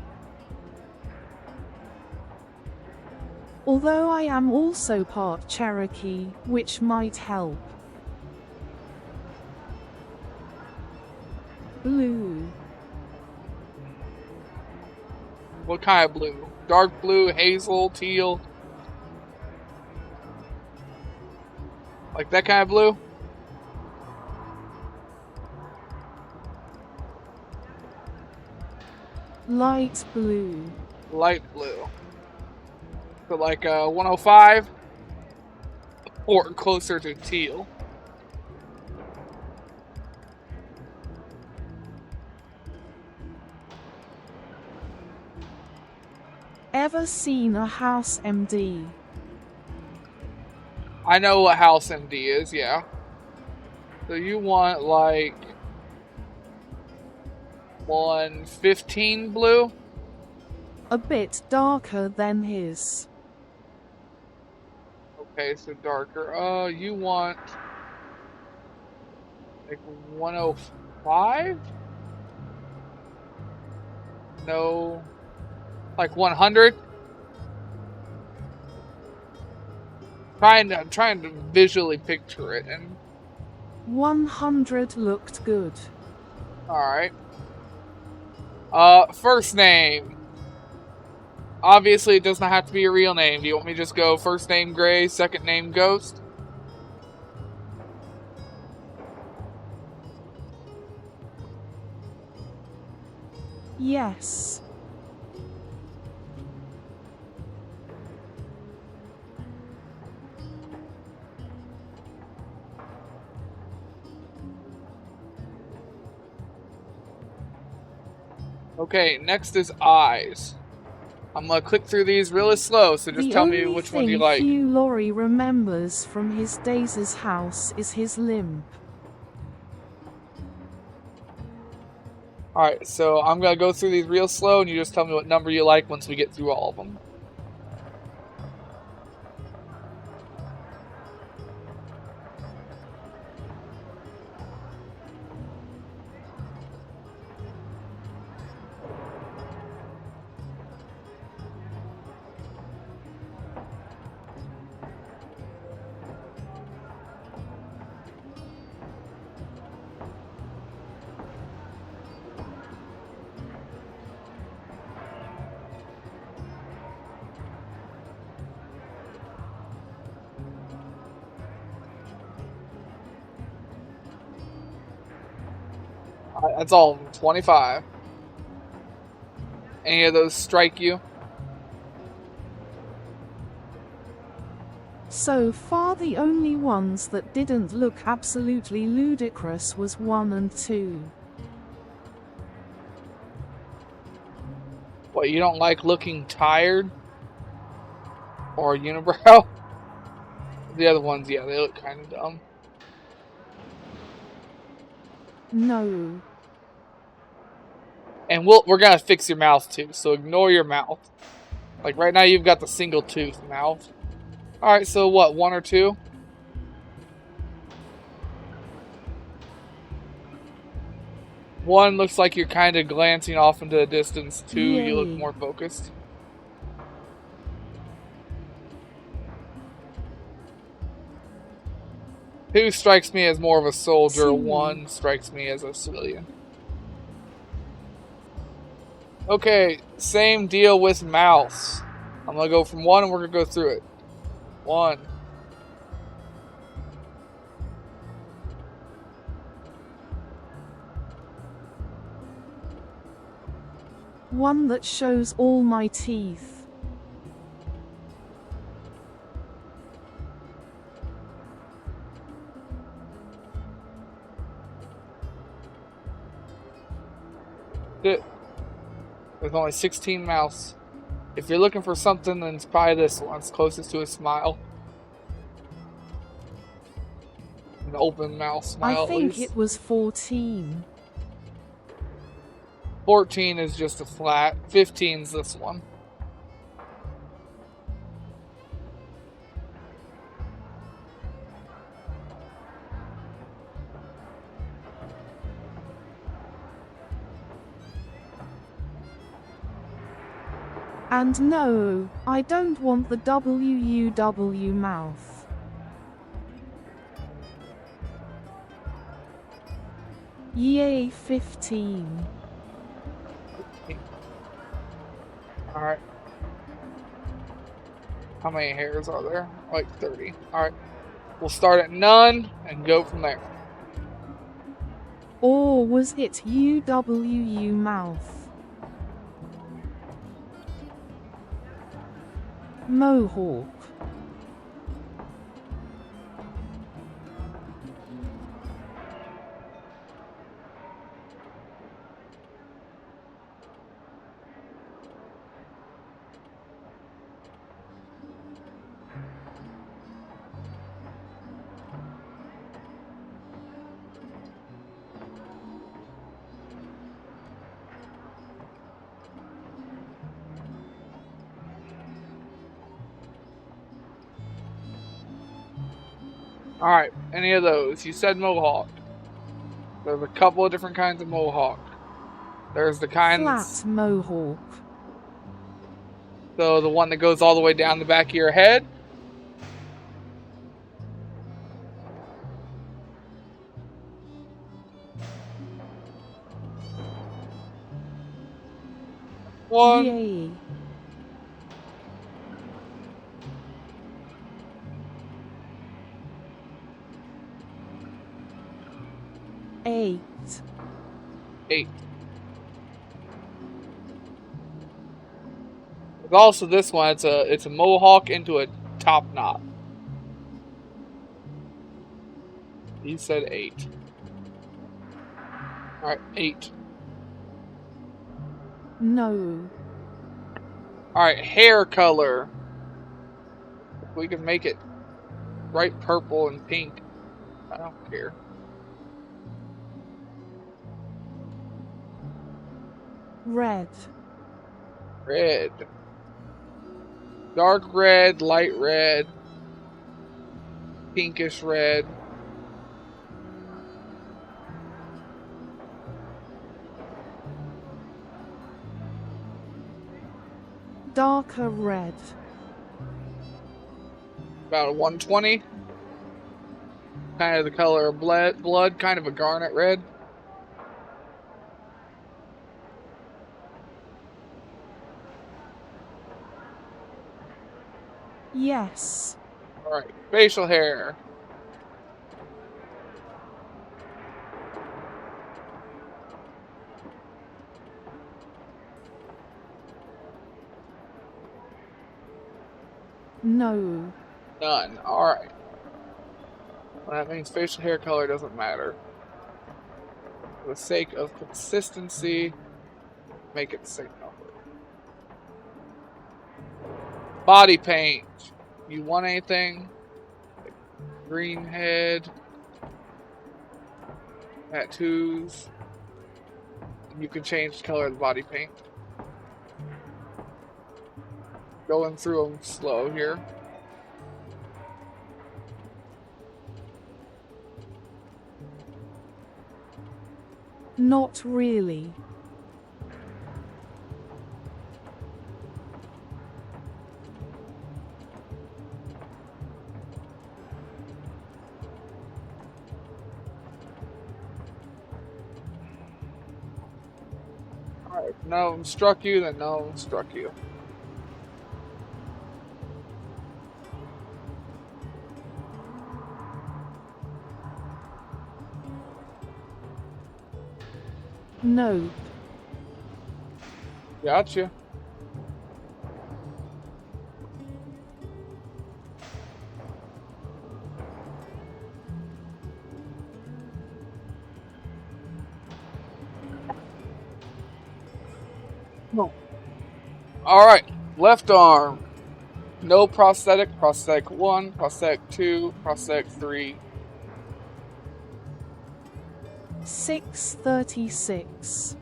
Although I am also part Cherokee, which might help. Blue. What kind of blue? Dark blue, hazel, teal? Like that kind of blue? Light blue. Light blue. So like 105? Or closer to teal. Ever seen a house MD? I know what house MD is, yeah. So you want like 115 blue? A bit darker than his. Okay, so darker. You want like 105? No. Like 100? Trying to visually picture it, and 100 looked good. alright. First name. Obviously it does not have to be a real name. Do you want me to just go first name Gray, second name Ghost? Yes. Okay, next is eyes. I'm gonna click through these really slow, so just tell me which one you like. The only thing Hugh Laurie remembers from his days as house is his limp. Alright, so I'm gonna go through these real slow, and you just tell me what number you like once we get through all of them. Alright, that's all of them. 25. Any of those strike you? So far the only ones that didn't look absolutely ludicrous was 1 and 2. What, you don't like looking tired? Or unibrow? The other ones, yeah, they look kind of dumb. No. And we're gonna fix your mouth too, so ignore your mouth. Like right now you've got the single tooth mouth. Alright, so what, 1 or 2? One looks like you're kind of glancing off into the distance. 2, you look more focused. Two strikes me as more of a soldier. 1 strikes me as a civilian. Okay, same deal with mouse. I'm gonna go from 1 and we're gonna go through it. 1. One that shows all my teeth. There's only 16 mouse. If you're looking for something, then it's probably this one. It's closest to a smile. An open mouth smile. I think it was 14. 14 is just a flat. 15's this one. And no, I don't want the WUW mouth. Yay 15. Alright. How many hairs are there? Like 30. Alright. We'll start at none and go from there. Or was it UWU mouth? Mohawk. Alright, any of those. You said mohawk. There's a couple of different kinds of mohawk. There's the kinds... Flat mohawk. So the one that goes all the way down the back of your head. One. Yay. Eight. 8. There's also this one. It's a mohawk into a top knot. You said 8. Alright, 8. No. Alright, hair color. We can make it bright purple and pink. I don't care. Red. Red. Dark red, light red, pinkish red. Darker red. About a 120. Kind of the color of blood, kind of a garnet red. Yes. Alright, facial hair. No. None. Alright. Well, that means facial hair color doesn't matter. For the sake of consistency, make it the same number. Body paint. You want anything? Green head. Tattoos. You can change the color of the body paint. Going through them slow here. Not really. Alright, if none of them struck you, then none of them struck you. Nope. Gotcha. No. Alright, left arm. No prosthetic. Prosthetic 1, prosthetic 2, prosthetic 3. 636.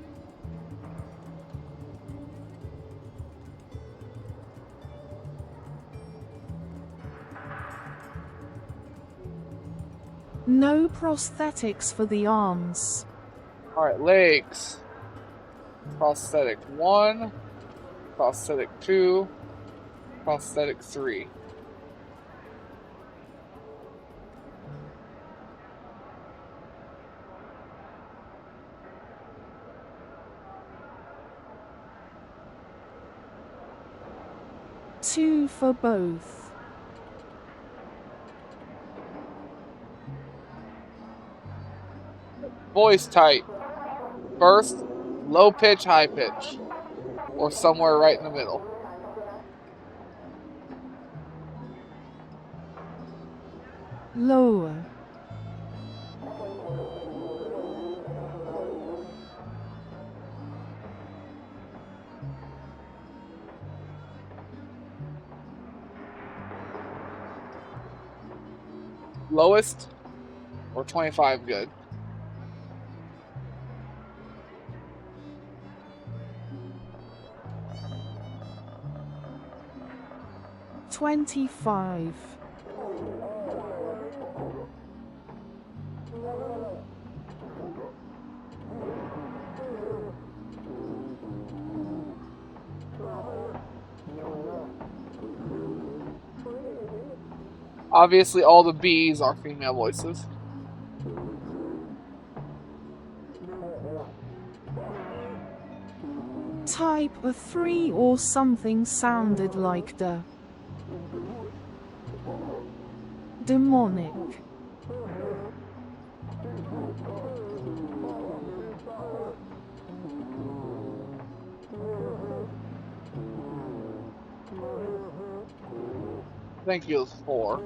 No prosthetics for the arms. Alright, legs. Prosthetic 1. prosthetic 2, prosthetic 3. Two for both. Voice type. First, low pitch, high pitch. Or somewhere right in the middle. Lower. Lowest or 25 good? $25. Obviously, all the B's are female voices. Type a 3 or something sounded like demonic. I think it was 4.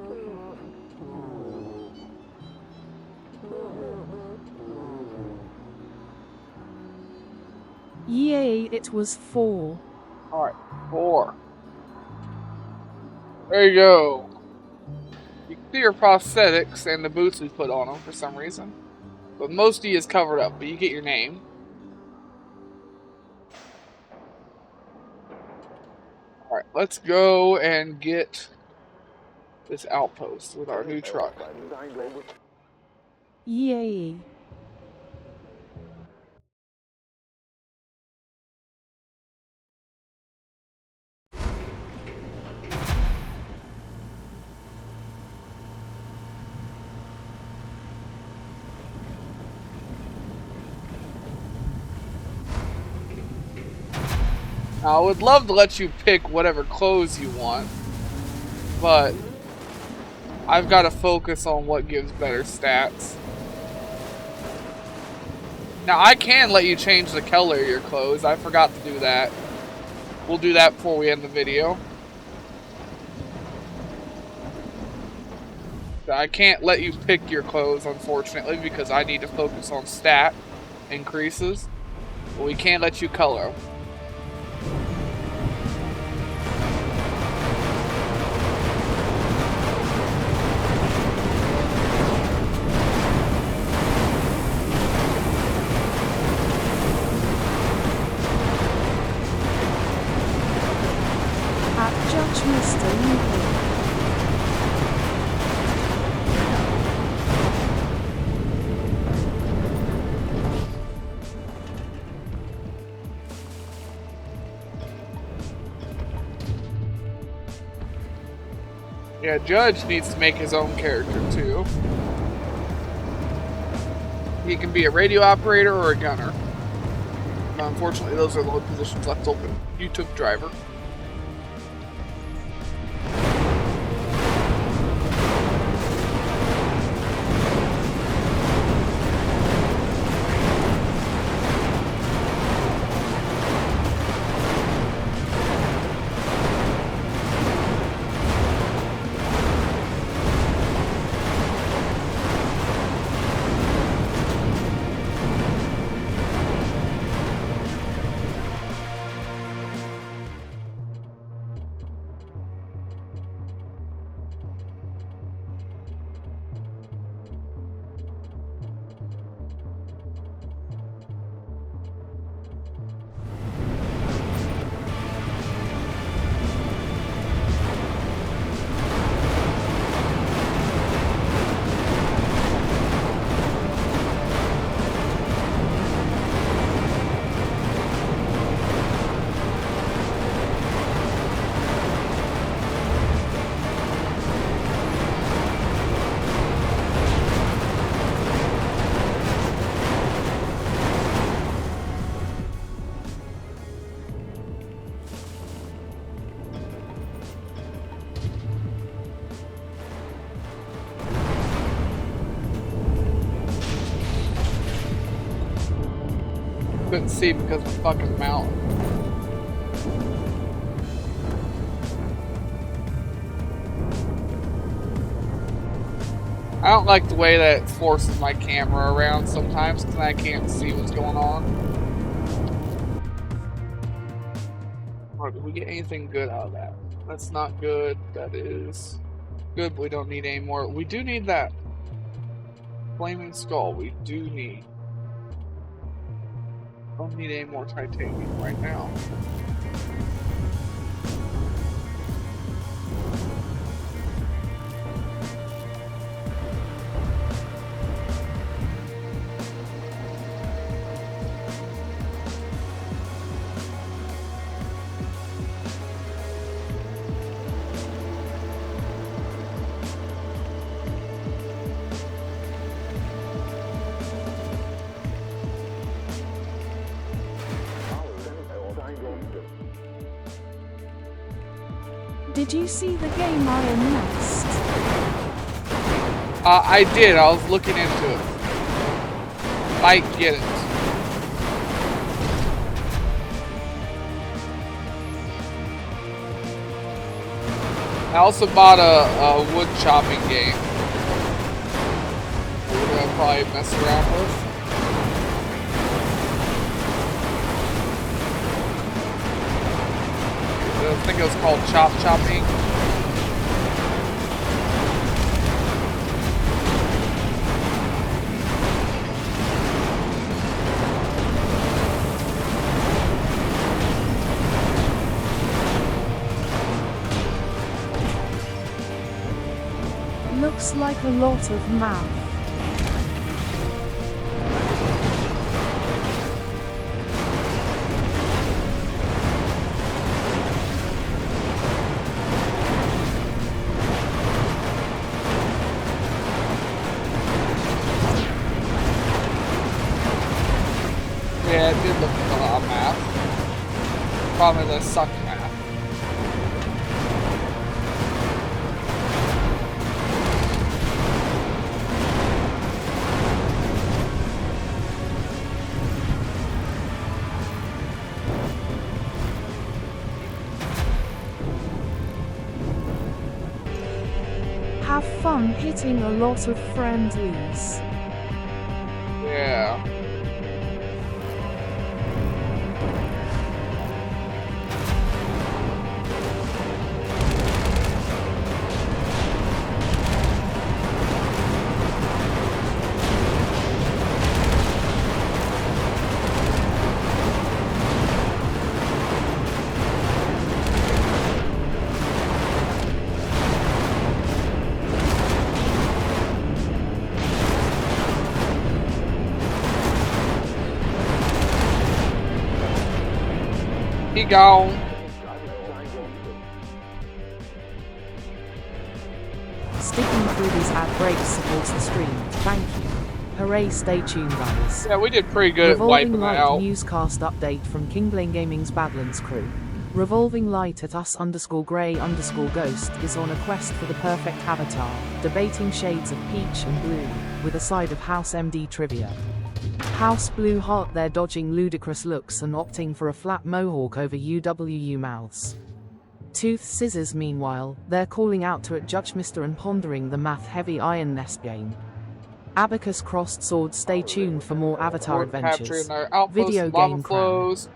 Yay, it was 4. Alright, 4. There you go. You can see your prosthetics and the boots we put on them for some reason. But most of you is covered up, but you get your name. Alright, let's go and get this outpost with our new truck. Yay. Now, I would love to let you pick whatever clothes you want, but I've got to focus on what gives better stats. Now, I can let you change the color of your clothes. I forgot to do that. We'll do that before we end the video. I can't let you pick your clothes, unfortunately, because I need to focus on stat increases. But we can let you color them. Judge Mr. Newton. Yeah, Judge needs to make his own character too. He can be a radio operator or a gunner. Unfortunately, those are the only positions left open. You took driver. Couldn't see because of the fucking mountain. I don't like the way that it forces my camera around sometimes because I can't see what's going on. Or did we get anything good out of that? That's not good. That is good, but we don't need any more. We do need that flaming skull. We do need. Don't need any more titanium right now. Did you see the game Iron Nest? I did. I was looking into it. Might get it. I also bought a wood chopping game. We're gonna probably mess around with. I think it was called Chop Chopping. Looks like a lot of math. Yeah, it did look like a lot of math. Problem is I suck at math. Have fun hitting a lot of friendlies. Yeah. He gone. Sticking through these ad breaks supports the stream. Thank you. Hooray, stay tuned guys. Yeah, we did pretty good at wiping that out. Newscast update from Kingbling Gaming's Badlands crew. Revolving light at us_grey_ghost is on a quest for the perfect avatar, debating shades of peach and blue, with a side of House MD trivia. House Blue Heart they're dodging ludicrous looks and opting for a flat mohawk over UWU mouths. Tooth Scissors meanwhile, they're calling out to Judge Mr. and pondering the math-heavy Iron Nest game. Abacus Crossed Swords stay tuned for more Avatar adventures. Capturing their outposts, Video lava game flows.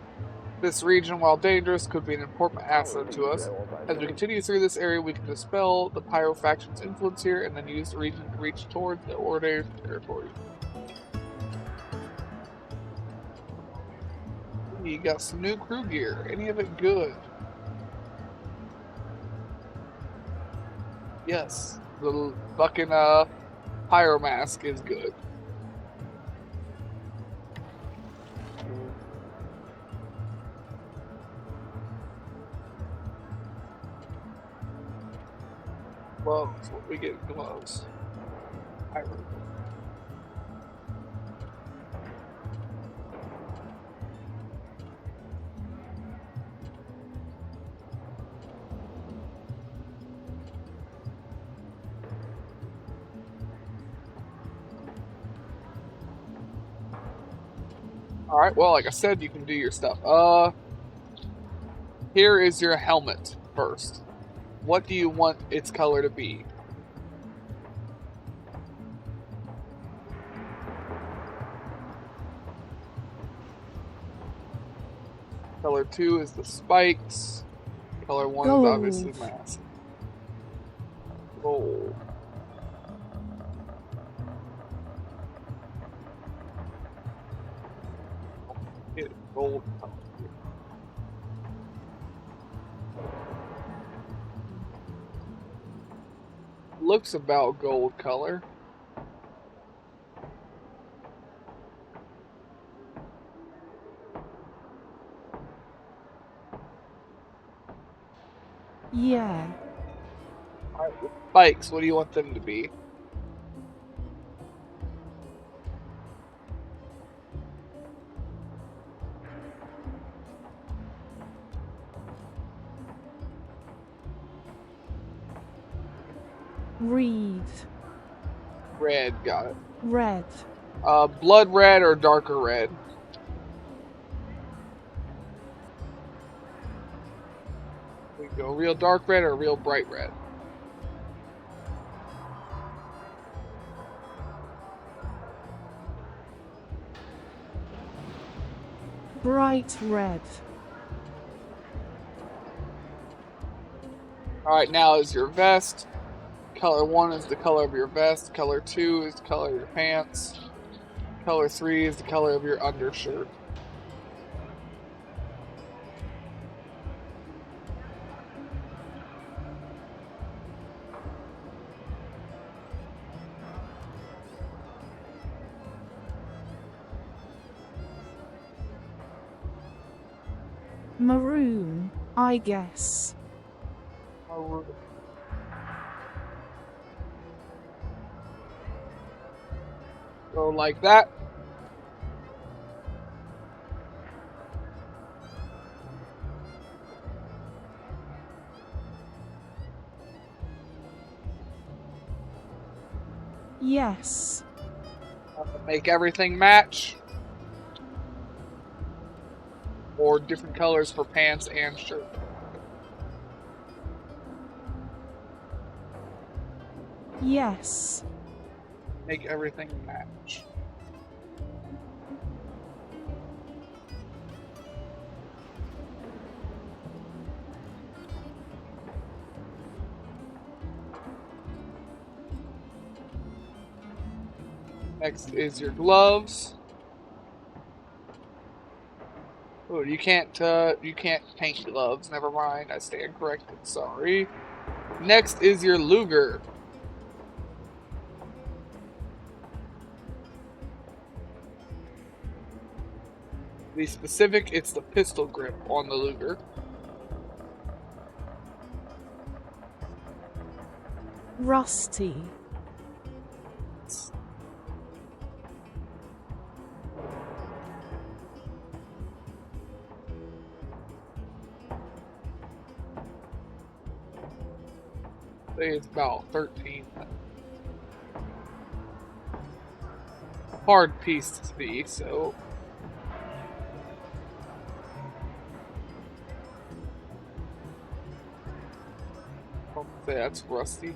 This region, while dangerous, could be an important asset to us. As we continue through this area, we can dispel the Pyro faction's influence here and then use the region to reach towards the Ordinary territory. You got some new crew gear. Any of it good? Yes. The fucking pyro mask is good. Gloves. What we get? Gloves. Pyro. Alright, well, like I said, you can do your stuff. Here is your helmet first. What do you want its color to be? Color 2 is the spikes. Color 1 is obviously Gold. mask. Gold. Get gold color. Looks about gold color. Yeah. Alright, the spikes, what do you want them to be? Reed. Red, got it. Red. Blood red or darker red? We go real dark red or real bright red? Bright red. Alright, now is your vest. Color 1 is the color of your vest. Color 2 is the color of your pants. Color 3 is the color of your undershirt. Maroon, I guess. Go like that. Yes. Make everything match. Or different colors for pants and shirt. Yes. Make everything match. Next is your gloves. Oh, you can't paint gloves. Never mind. I stand corrected. Sorry. Next is your Luger. To be specific, it's the pistol grip on the Luger. Rusty. Say it's about 13. Hard piece to be, so. I'll say that's rusty.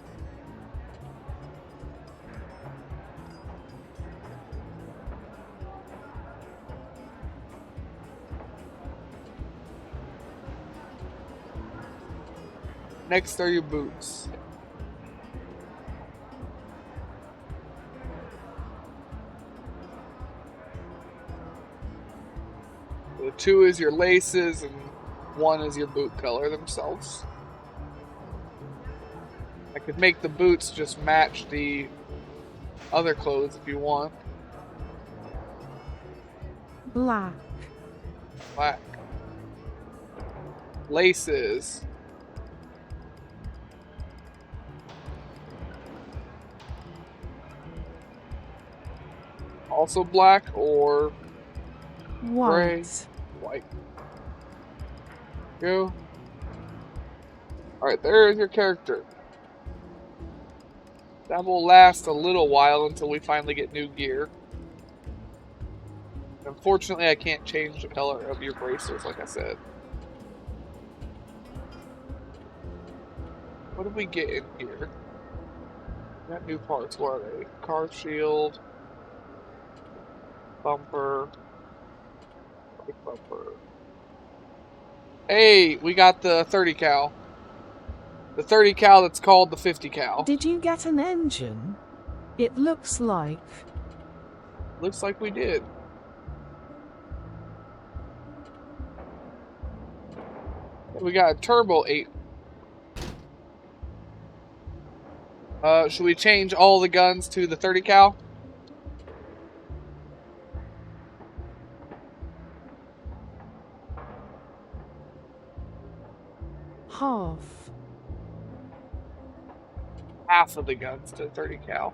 Next are your boots. The 2 is your laces, and 1 is your boot color themselves. I could make the boots just match the other clothes if you want. Black. Black. Laces. Also black or gray? White. White. Go. Alright, there is your character. That will last a little while until we finally get new gear. Unfortunately, I can't change the color of your braces, like I said. What did we get in here? Got new parts. What are they? Car shield, bumper, brake bumper. Hey, we got the 30 cal. The 30 cal that's called the 50 cal. Did you get an engine? It looks like. Looks like we did. We got a turbo 8. Should we change all the guns to the 30 cal? Half. Half of the guns to 30 cal.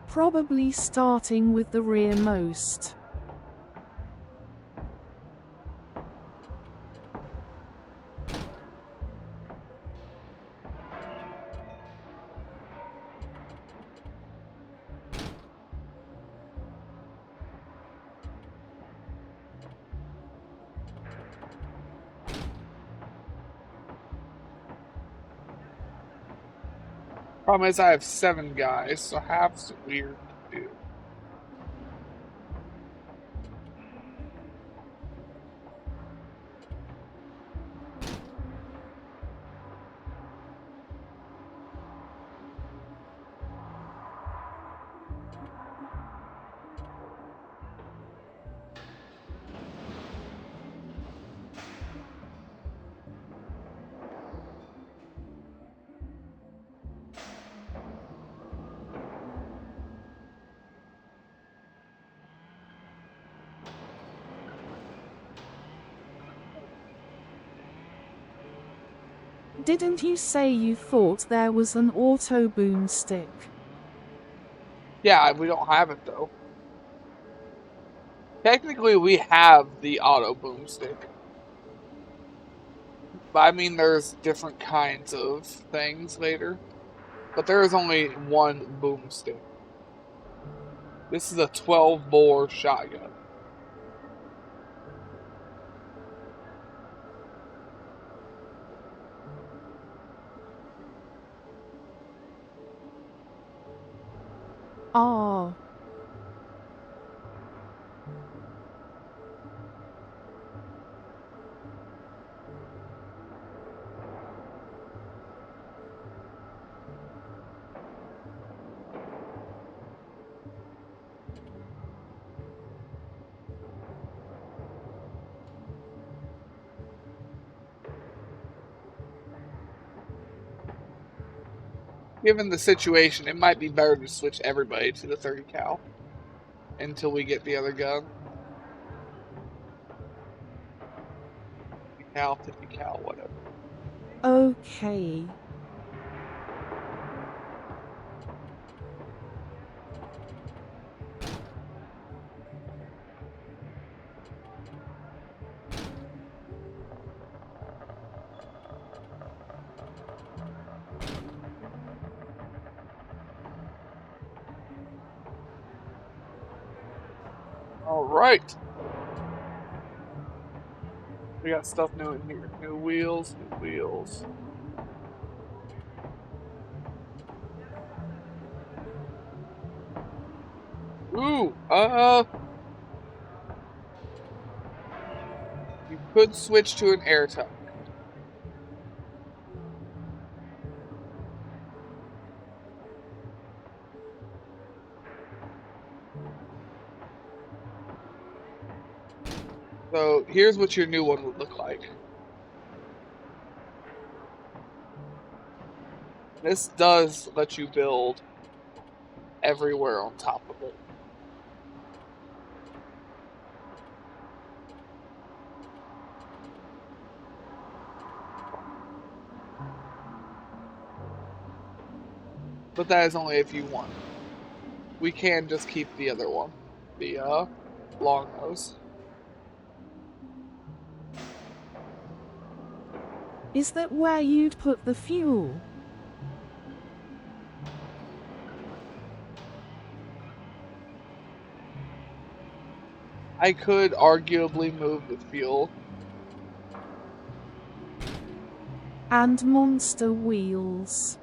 Probably starting with the rearmost. Problem is I have 7 guys, so half's weird to do. Didn't you say you thought there was an auto boomstick? Yeah, we don't have it though. Technically, we have the auto boomstick. But I mean, there's different kinds of things later. But there is only one boomstick. This is a 12-bore shotgun. Ah. Given the situation, it might be better to switch everybody to the 30 cal until we get the other gun. 50 cal, 50 cal, whatever. Okay. All right. We got stuff new in here. New wheels, new wheels. Ooh, you could switch to an air tuck. So here's what your new one would look like. This does let you build everywhere on top of it. But that is only if you want. We can just keep the other one, the long nose. Is that where you'd put the fuel? I could arguably move the fuel. And monster wheels.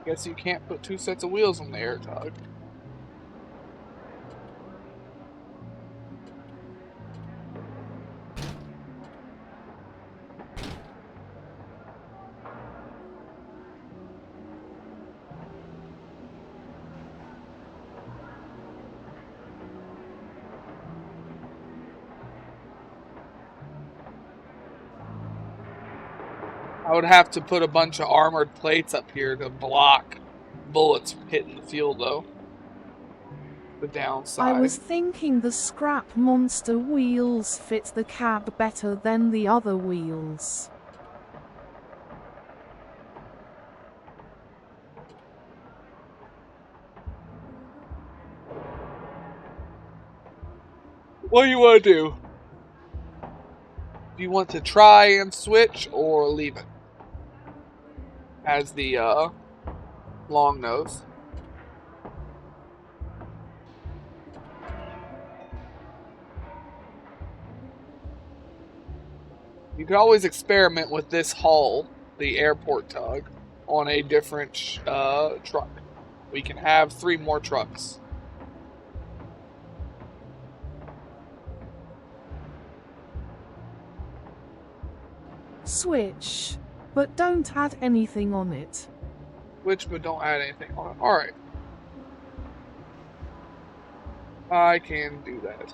Guess you can't put two sets of wheels on the air tug. I would have to put a bunch of armored plates up here to block bullets from hitting the fuel, though. The I downside. was thinking the scrap monster wheels fit the cab better than the other wheels. What do you want to do? Do you want to try and switch or leave it as the long nose? You could always experiment with this hull, the airport tug, on a different truck. We can have 3 more trucks. Switch, but don't add anything on it. Which, but don't add anything on it. Alright. I can do that.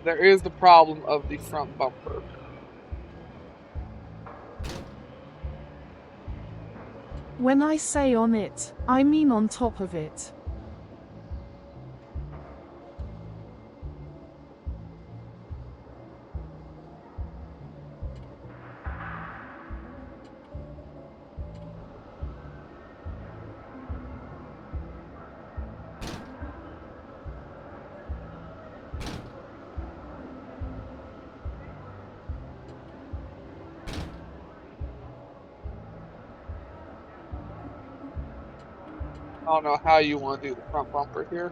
There is the problem of the front bumper. When I say on it, I mean on top of it. I don't know how you want to do the front bumper here.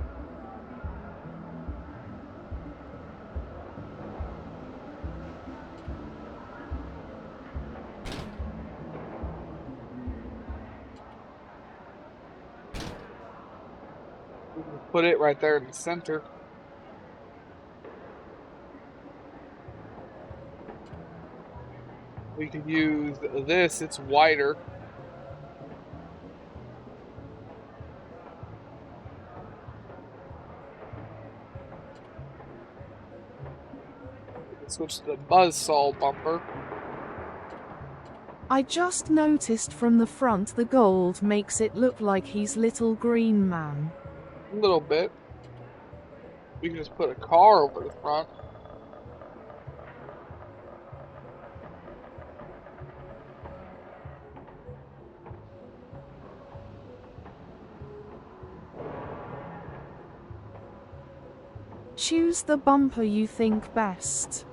We can put it right there in the center. We could use this, it's wider. We can switch to the buzzsaw bumper. I just noticed from the front the gold makes it look like he's Little Green Man. A little bit. We can just put a car over the front. Choose the bumper you think best.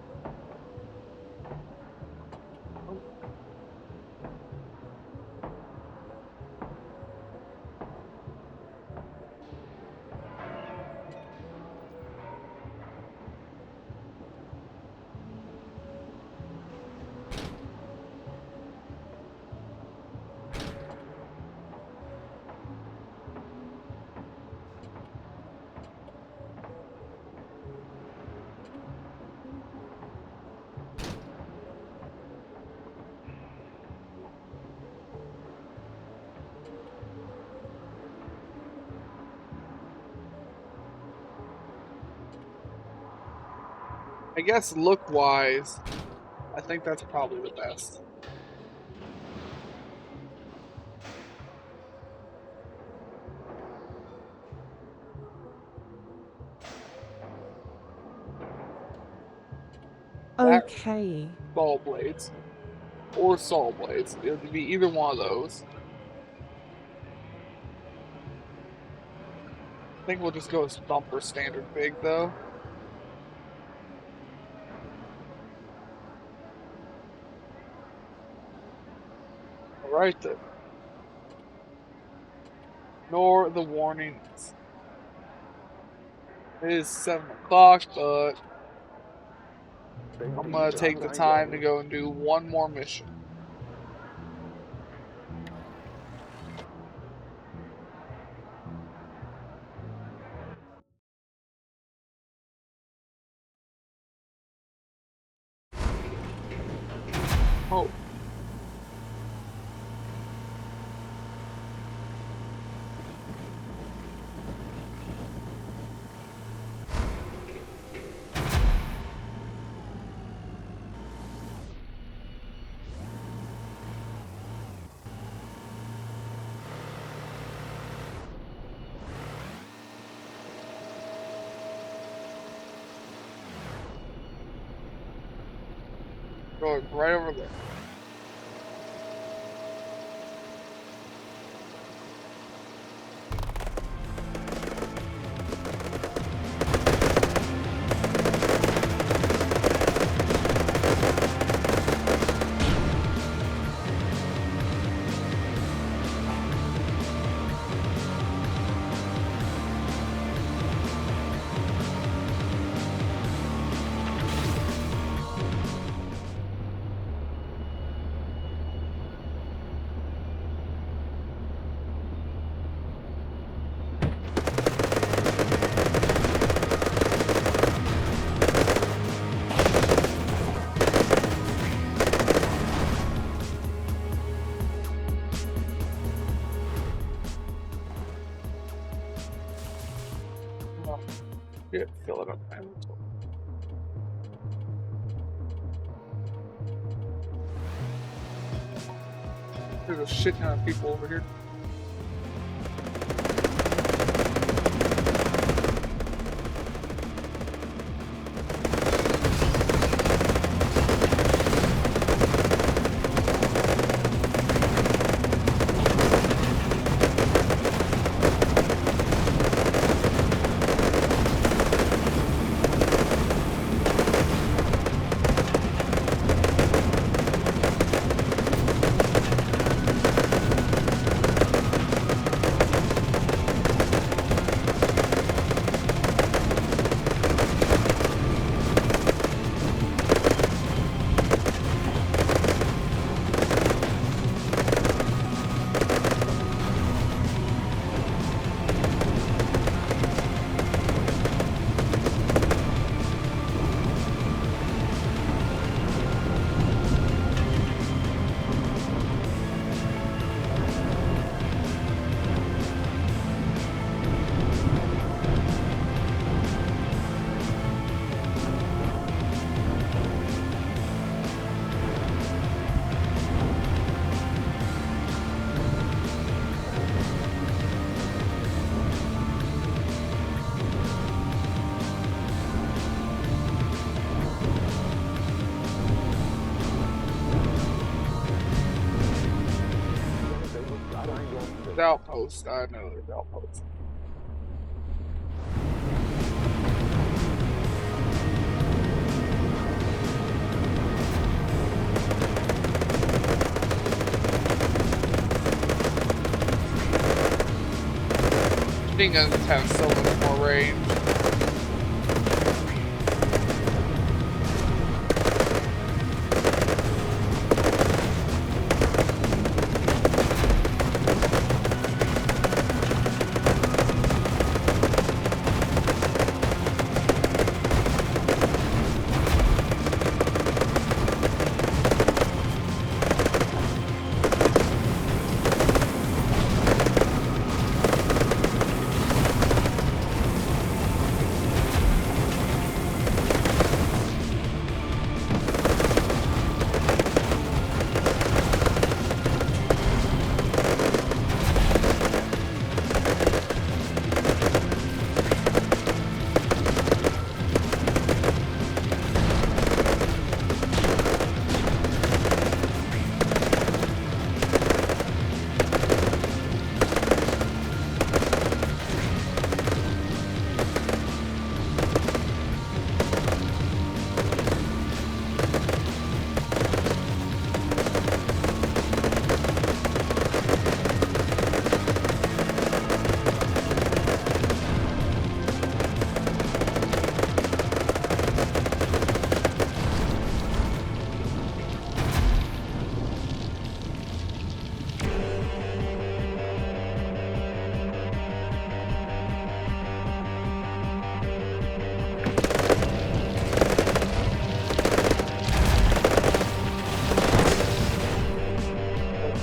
I guess look-wise, I think that's probably the best. That Okay. saw blades or saw blades. It would be either one of those. I think we'll just go with bumper standard big though. All right then. Ignore the warnings. It is 7 o'clock, but I'm gonna take the time to go and do one more mission. Oh. Go right over there. Oh, shit, fill it up. There's a shit ton of people over here. There's outpost. I know there's outpost. Machine guns have so much more range.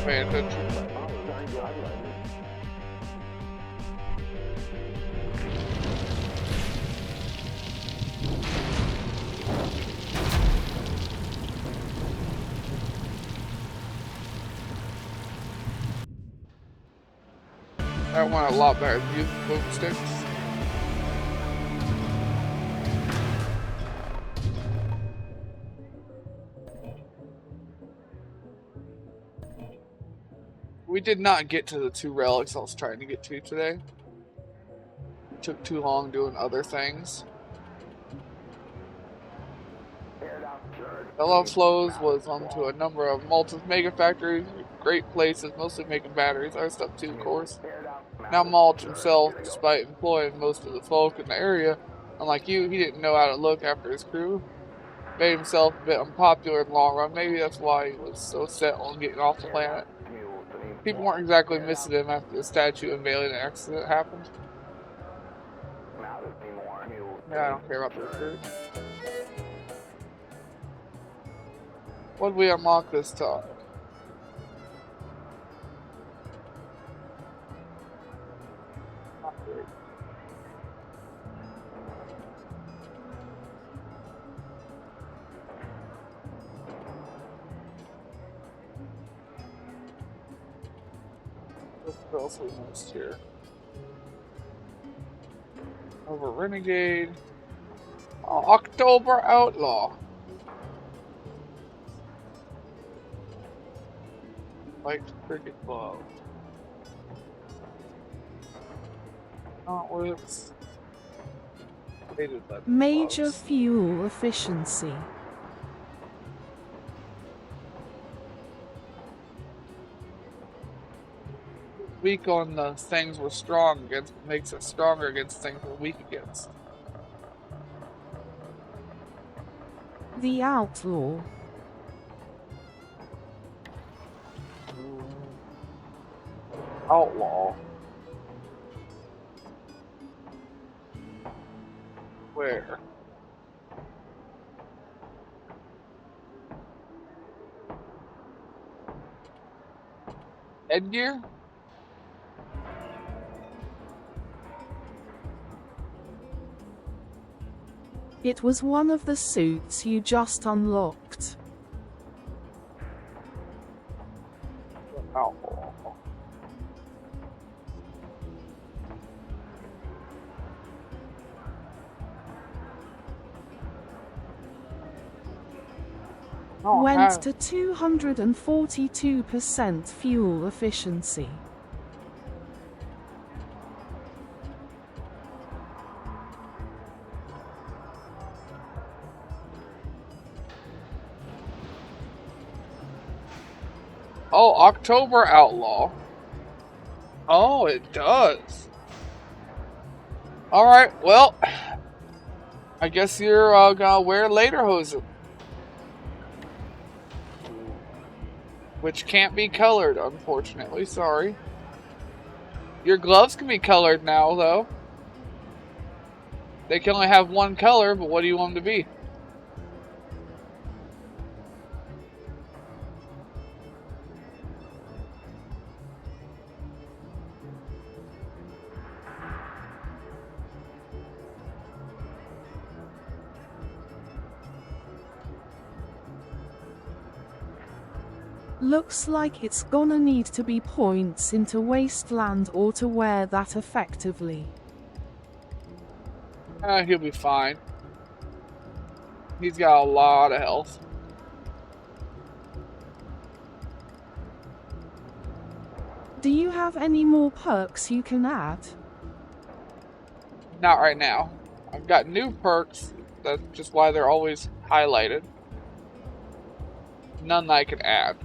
paying attention. That went a lot better than using boomsticks. We did not get to the 2 relics I was trying to get to today. It took too long doing other things. Hello Flows was onto a number of mega factories, great places, mostly making batteries, other stuff too, of course. Now Mulch himself, despite employing most of the folk in the area, unlike you, he didn't know how to look after his crew. Made himself a bit unpopular in the long run. Maybe that's why he was so set on getting off the planet. People weren't exactly missing him after the statue unveiling accident happened. Yeah, I don't care about the recruits. What did we unlock this time? Not great. What else we missed here? Over Renegade. Oh, October Outlaw. Like cricket glove. Not works. Major fuel efficiency. Weak on the things we're strong against makes us stronger against things we're weak against. The Outlaw. Outlaw. Where? Headgear? It was one of the suits you just unlocked. Outlaw. Went to 242% fuel efficiency. Oh, October Outlaw. Oh, it does. Alright, well, I guess you're gonna wear lederhosen. Which can't be colored, unfortunately, sorry. Your gloves can be colored now, though. They can only have one color, but what do you want them to be? Looks like it's gonna need to be points into Wasteland or to wear that effectively. He'll be fine. He's got a lot of health. Do you have any more perks you can add? Not right now. I've got new perks. That's just why they're always highlighted. None that I can add.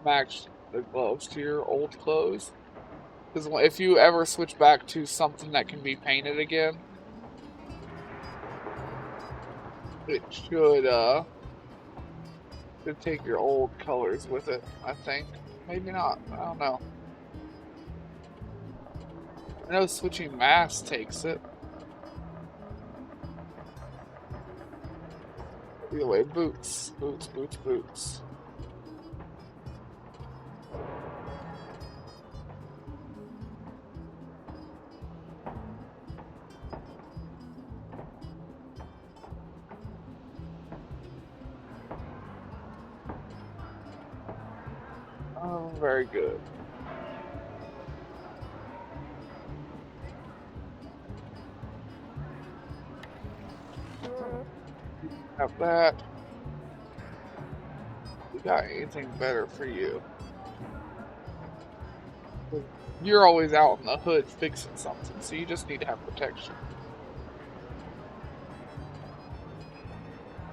Match the gloves to your old clothes. Because if you ever switch back to something that can be painted again, it should take your old colors with it, I think. Maybe not. I don't know. I know switching mass takes it. Either way, boots, boots, boots, boots. Oh, very good. Have that. We got anything better for you? You're always out in the hood fixing something, so you just need to have protection.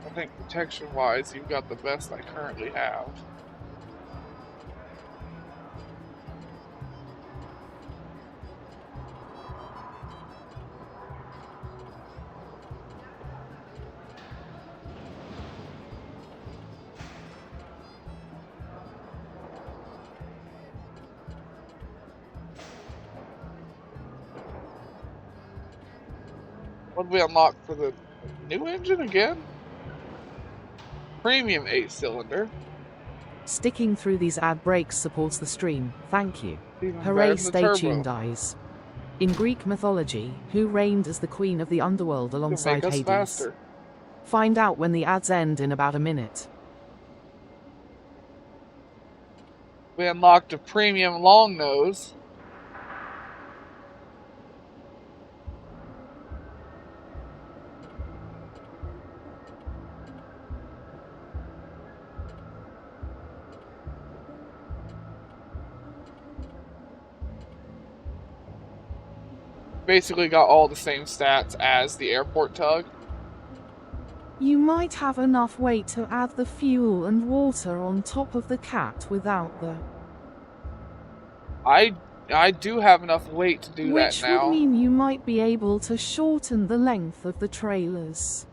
I think protection-wise, you've got the best I currently have. What did we unlock for the new engine again? Premium 8-cylinder. Sticking through these ad breaks supports the stream. Thank you. Even better Hooray, than the stay turbo. tuned, eyes. In Greek mythology, who reigned as the queen of the underworld To alongside make us Hades? faster. Find out when the ads end in about a minute. We unlocked a premium long nose. Basically got all the same stats as the airport tug. You might have enough weight to add the fuel and water on top of the cat without the... I do have enough weight to do that Which now. would mean you might be able to shorten the length of the trailers.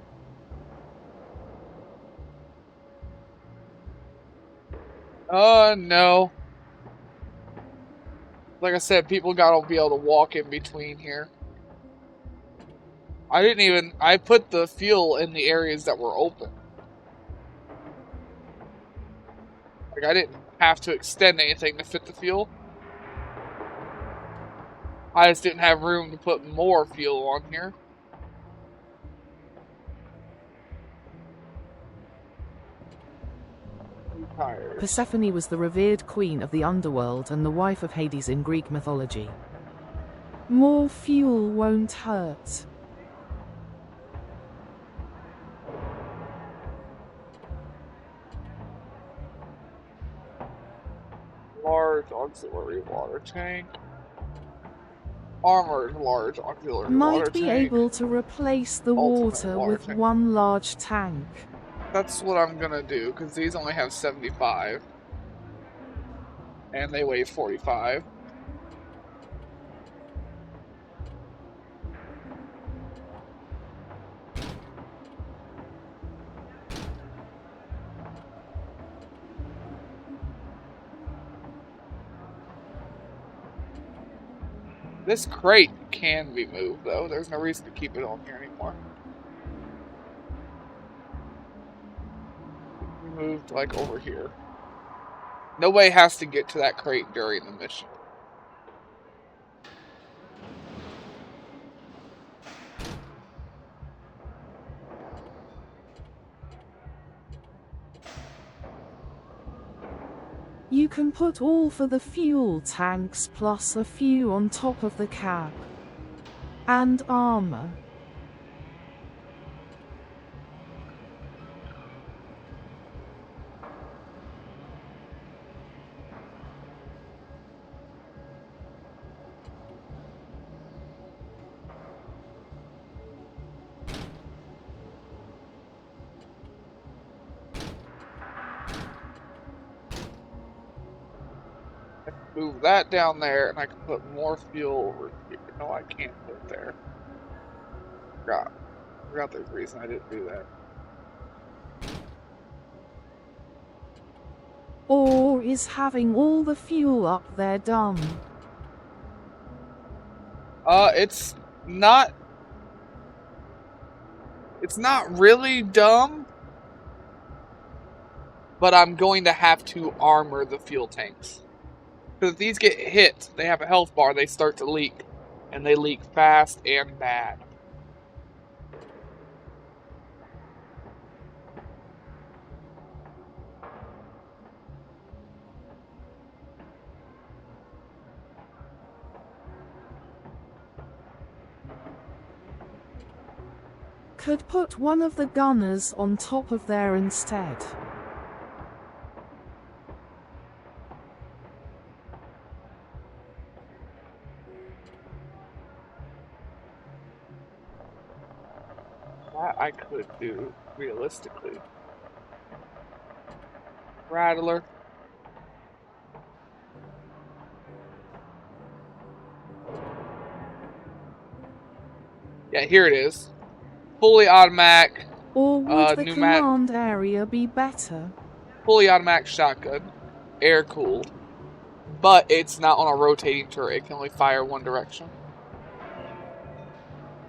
No. Like I said, people gotta be able to walk in between here. I put the fuel in the areas that were open. Like, I didn't have to extend anything to fit the fuel. I just didn't have room to put more fuel on here. Tires. Persephone was the revered queen of the underworld and the wife of Hades in Greek mythology. More fuel won't hurt. Large auxiliary water tank. Armored large auxiliary water Might be tank. able to replace the Ultimate water water with tank. one large tank. That's what I'm gonna do, because these only have 75. And they weigh 45. This crate can be moved, though. There's no reason to keep it on here anymore. Moved, like, over here. Nobody has to get to that crate during the mission. You can put all for the fuel tanks plus a few on top of the cab. And armor. Move that down there, and I can put more fuel over here. No, I can't put it there. Forgot there's a reason I didn't do that. Or is having all the fuel up there dumb? It's not. It's not really dumb, but I'm going to have to armor the fuel tanks. Because if these get hit, they have a health bar, they start to leak. And they leak fast and bad. Could put one of the gunners on top of there instead. That I could do, realistically. Rattler. Yeah, here it is. Fully automatic. Or would the Pneumatic. command area be better? Fully automatic shotgun. Air cooled. But it's not on a rotating turret. It can only fire one direction.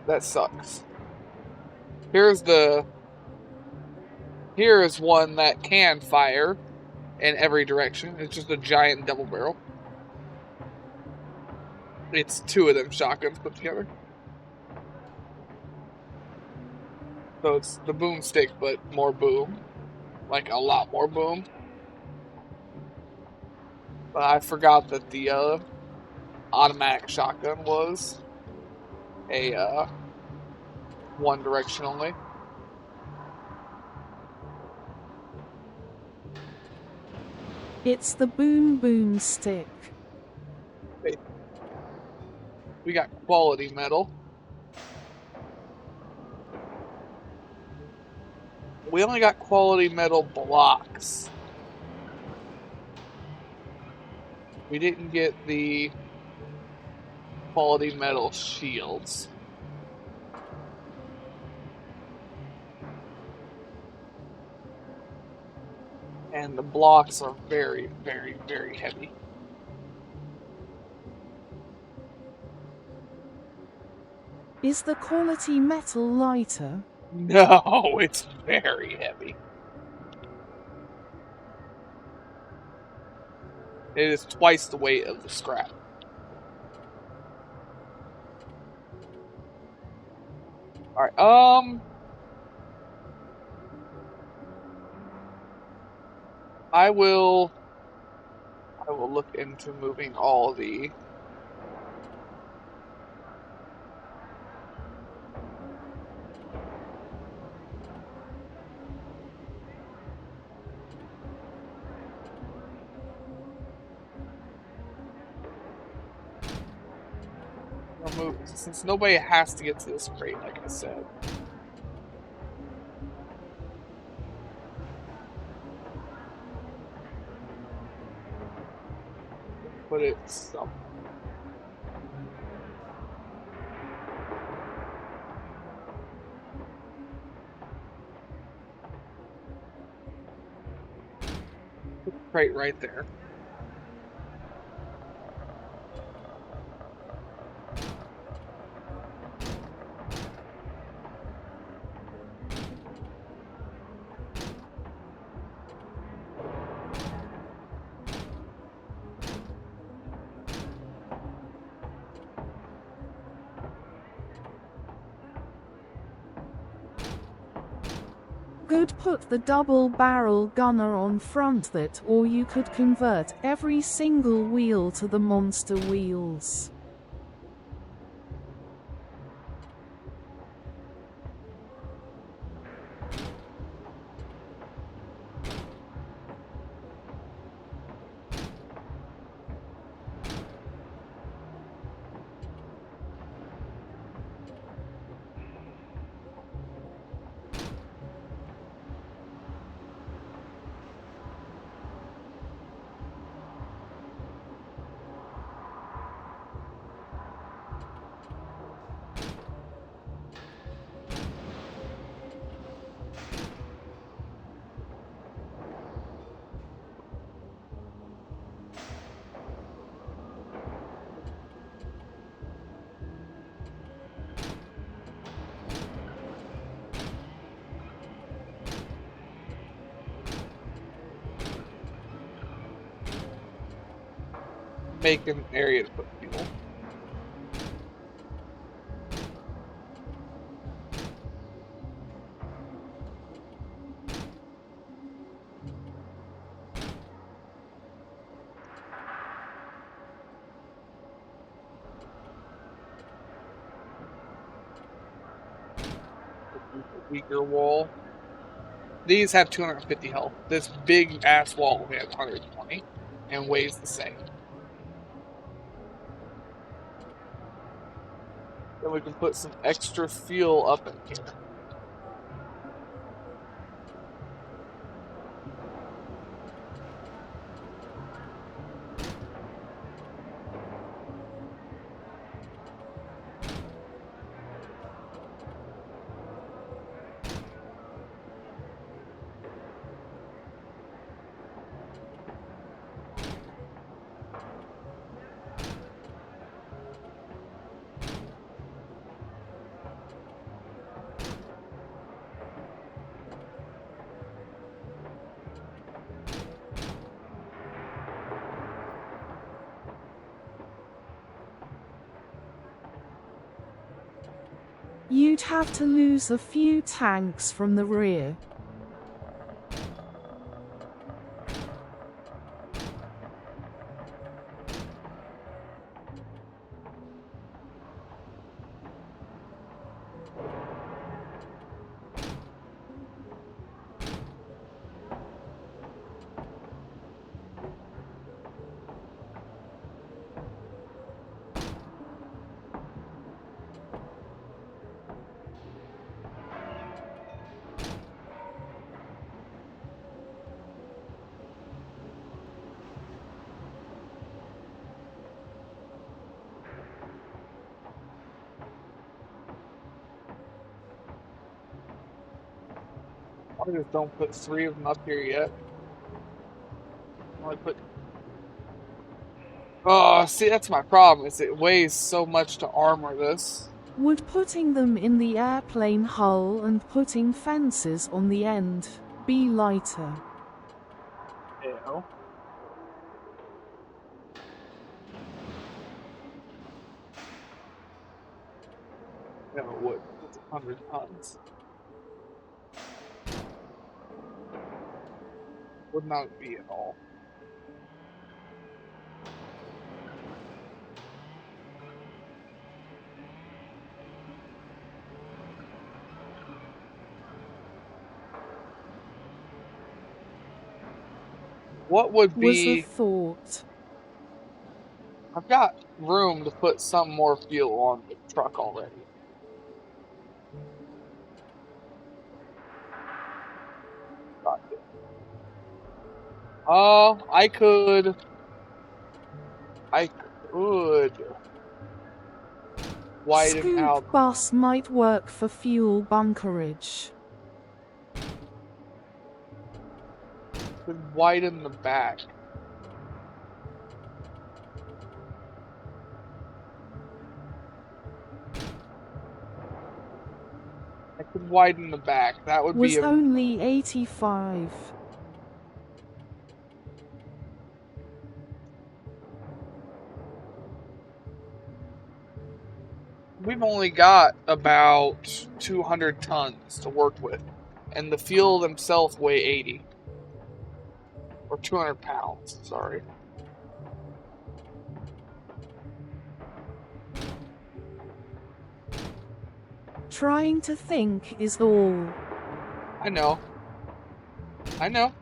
That sucks. Here is one that can fire in every direction. It's just a giant double barrel. It's two of them shotguns put together. So it's the boomstick, but more boom. Like a lot more boom. But I forgot that the automatic shotgun was a one direction only. It's the boom boom stick. We got quality metal. We only got quality metal blocks. We didn't get the quality metal shields. And the blocks are very, very, very heavy. Is the quality metal lighter? No, it's very heavy. It is twice the weight of the scrap. Alright, I will look into moving all the since nobody has to get to this crate, like I said. Put it somewhere. Crate right there. Could put the double barrel gunner on front that, or you could convert every single wheel to the monster wheels. make an area to put fuel. Weaker wall. These have 250 health. This big ass wall only has 120 and weighs the same. Then we can put some extra fuel up in here. You'd have to lose a few tanks from the rear. I just don't put 3 of them up here yet. Only put. Oh, see, that's my problem. Is it weighs so much to armor this. Would putting them in the airplane hull and putting fences on the end be lighter? Ew. No, it wouldn't. It's 100 tons. Would not be at all. What would Was a be. thought. I've got room to put some more fuel on the truck already. Gotcha. I could. I could widen out. Scoop bus might work for fuel bunkerage. Could widen the back. I could widen the back. That would be Was a. only 85. We've only got about 200 tons to work with, and the fuel themselves weigh 80 or 200 pounds. Sorry. Trying to think is all. I know. I know.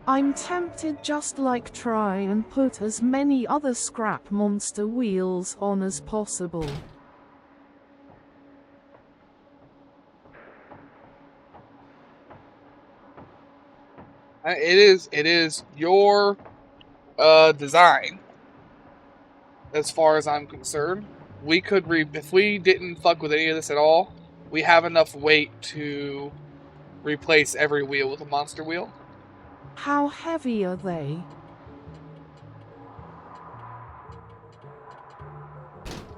I'm tempted just like try and put as many other scrap monster wheels on as possible. It is your design, as far as I'm concerned. We could if we didn't fuck with any of this at all, we have enough weight to replace every wheel with a monster wheel. How heavy are they?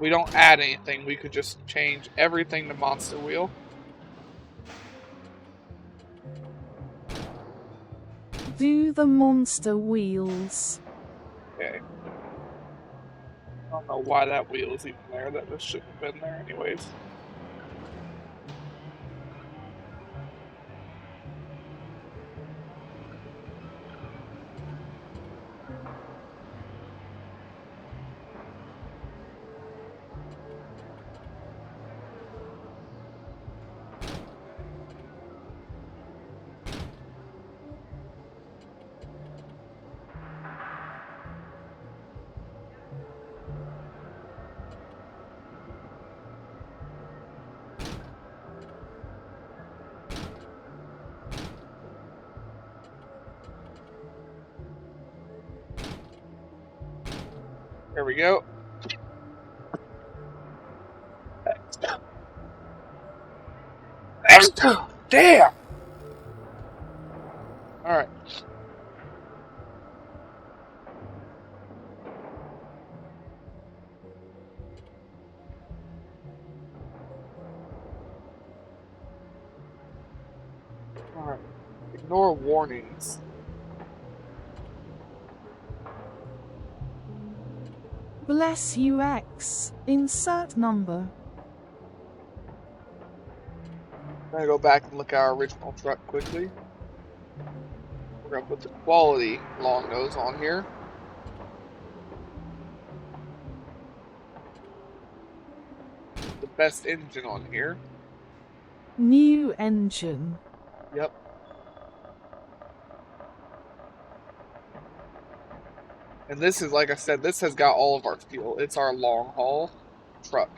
We don't add anything. We could just change everything to monster wheel. Do the monster wheels? Okay. I don't know why that wheel is even there. That just shouldn't have been there anyways. There we go. Damn! Alright. Alright. Ignore warnings. Bless you, X. Insert number. I'm gonna go back and look at our original truck quickly. We're gonna put the quality long nose on here. The best engine on here. New engine. Yep. And this is, like I said, this has got all of our fuel. It's our long haul truck.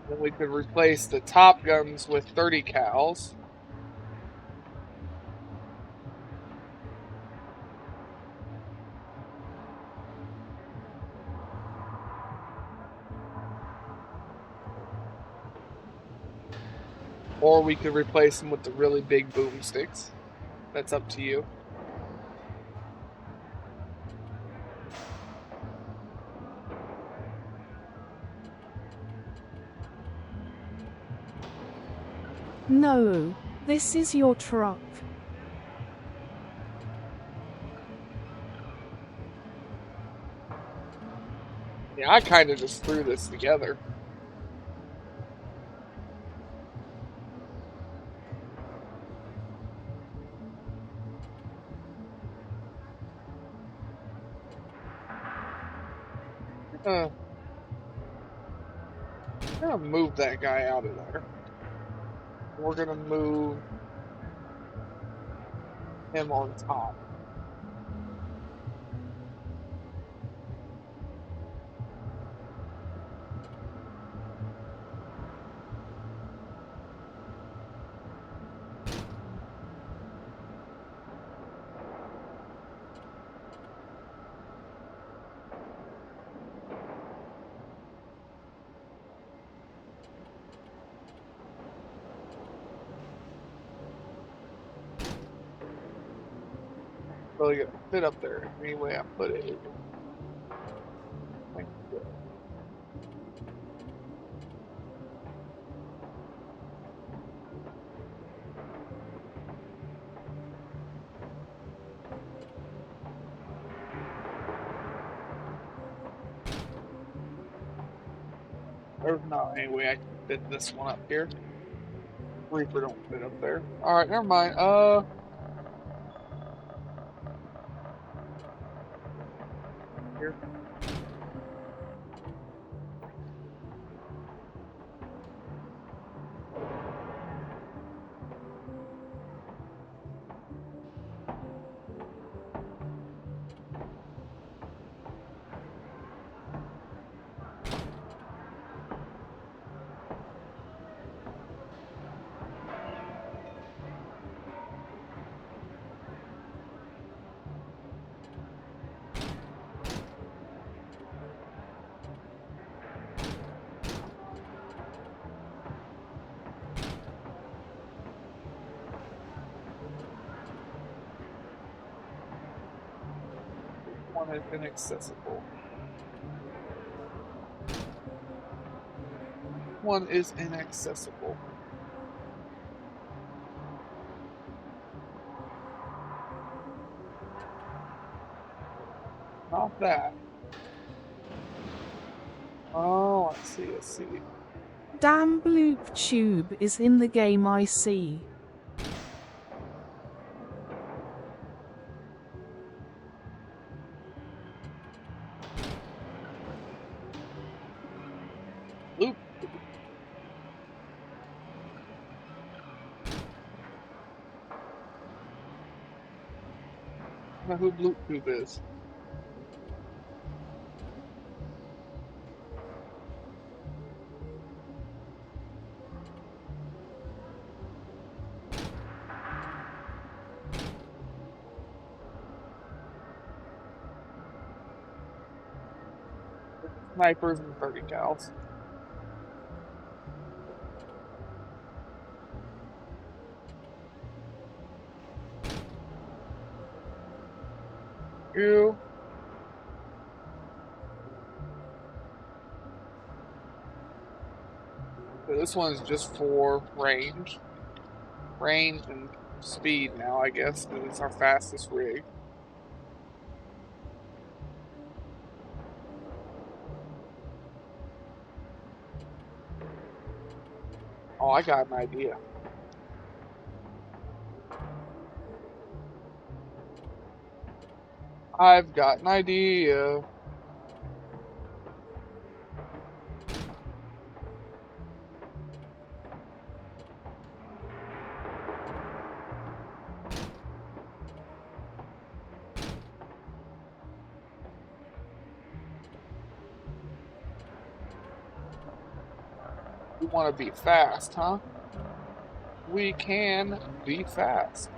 Then we could replace the top guns with 30 cals. Or we could replace them with the really big boomsticks. That's up to you. No, this is your truck. Yeah, I kind of just threw this together. I'm gonna move that guy out of there. We're gonna move him on top. Really gonna fit up there any way I put it. There's not any way I can fit this one up here. Reaper don't fit up there. Alright, never mind. Here. One is inaccessible. One is inaccessible. Not that. Oh, I see, I see. Damn bloop tube is in the game I see. Loop. I don't know who Bloop Tube is. Snipers and 30 cals. You. So this one is just for range. Range and speed now, I guess, because it's our fastest rig. Oh, I got an idea. I've got an idea. You want to be fast, huh? We can be fast.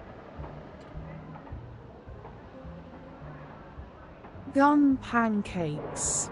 Gun pancakes.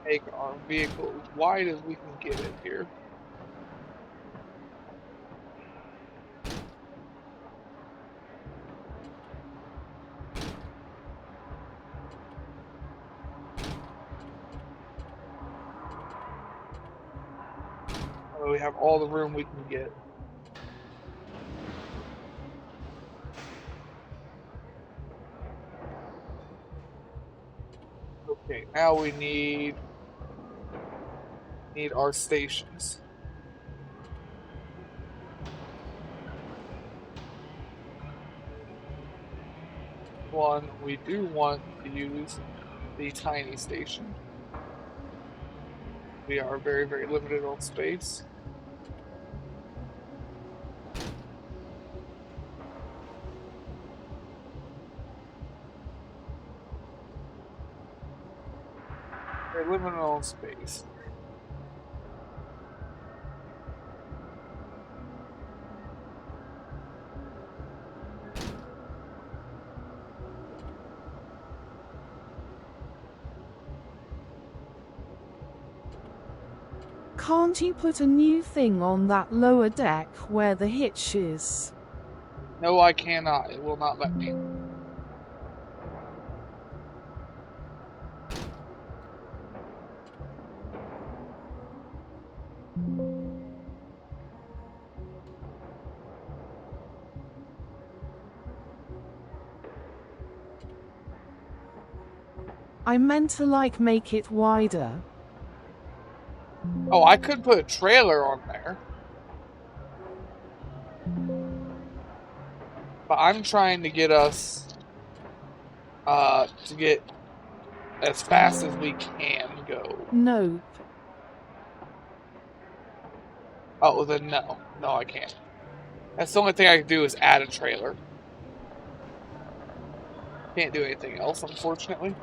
Make our vehicle as wide as we can get it here. So we have all the room we can get. Okay, now we need our stations. One, we do want to use the tiny station. We are very, very limited on space. Very limited on space. Can't you put a new thing on that lower deck where the hitch is? No, I cannot. It will not let me. I meant to make it wider. Oh, I could put a trailer on there. But I'm trying to get us to get as fast as we can go. Nope. Oh, then no. No, I can't. That's the only thing I can do is add a trailer. Can't do anything else, unfortunately.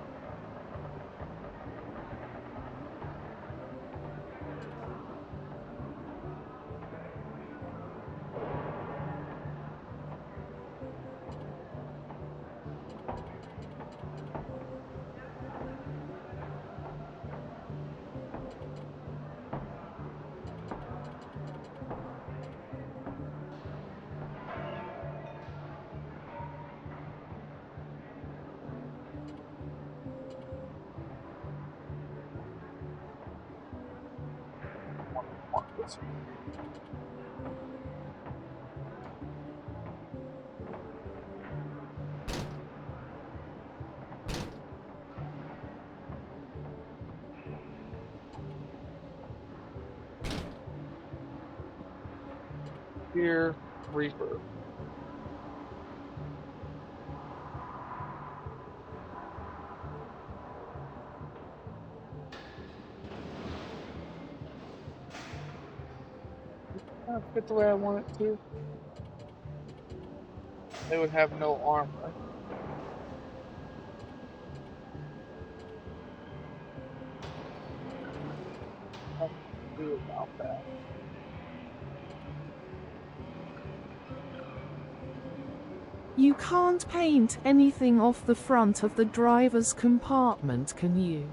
Here, Reaper. Kind of fit the way I want it to. They would have no armor. Nothing to do about that. You can't paint anything off the front of the driver's compartment, can you?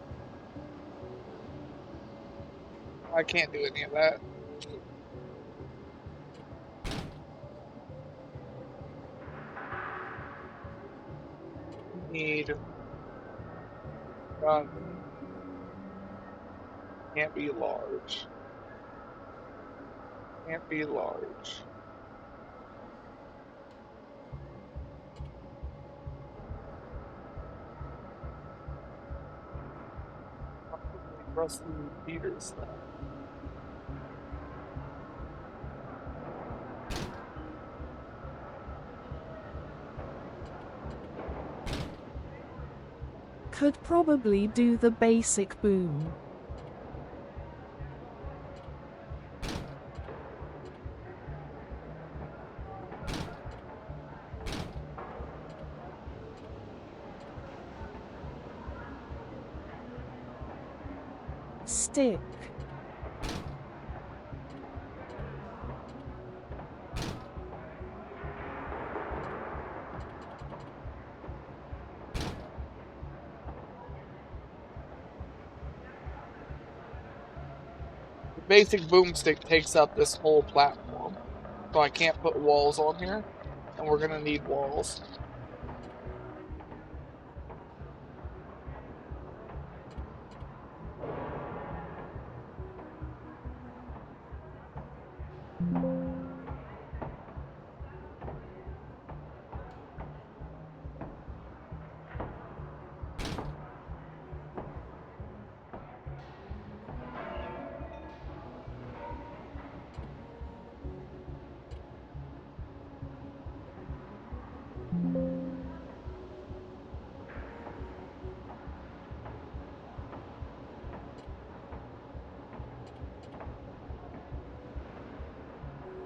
I can't do any of that. Need gun. Can't be large. Can't be large. Probably Rusty Peters then. Could probably do the basic boom. Stick. The basic boomstick takes up this whole platform. So I can't put walls on here. And we're gonna need walls.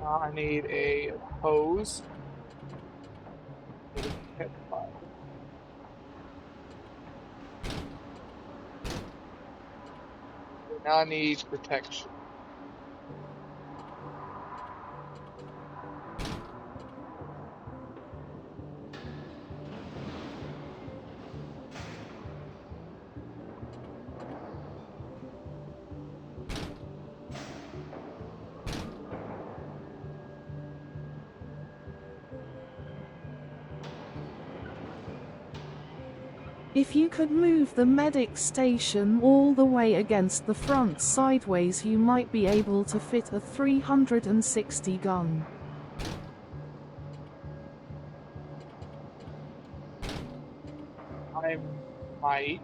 I need a hose. Need a pit fire. Now I need protection. If you could move the medic station all the way against the front sideways, you might be able to fit a 360 gun. I might.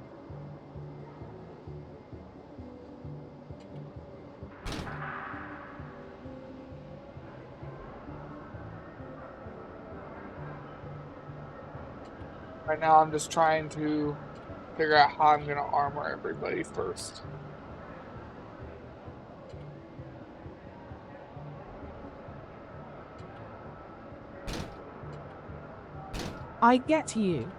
Right now, I'm just trying to figure out how I'm going to armor everybody first. I get you.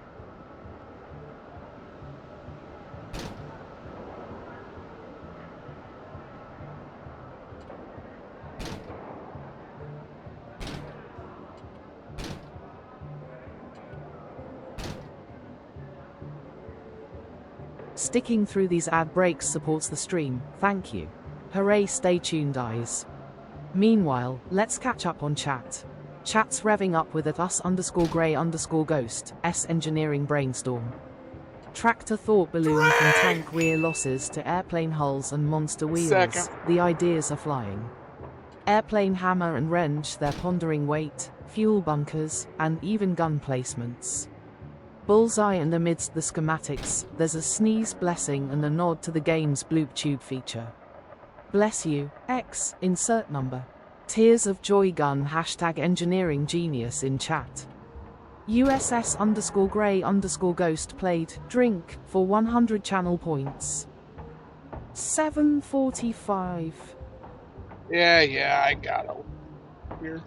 Sticking through these ad breaks supports the stream, thank you. Hooray, stay tuned eyes. Meanwhile, let's catch up on chat. Chat's revving up with @us_grey_ghost, S engineering brainstorm. Tractor thought balloon from tank rear losses to airplane hulls and monster wheels. Second. The ideas are flying. Airplane hammer and wrench, they're pondering weight, fuel bunkers, and even gun placements. Bullseye, and amidst the schematics, there's a sneeze blessing and a nod to the game's bloop tube feature. Bless you, X, insert number. Tears of joy gun #engineering genius in chat. USS_grey_ghost played drink for 100 channel points. 745. Yeah, I got it. Here.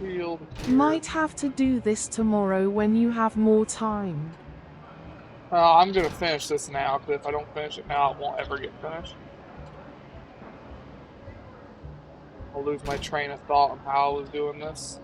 Field here. Might have to do this tomorrow when you have more time. I'm going to finish this now, because if I don't finish it now, it won't ever get finished. I'll lose my train of thought on how I was doing this.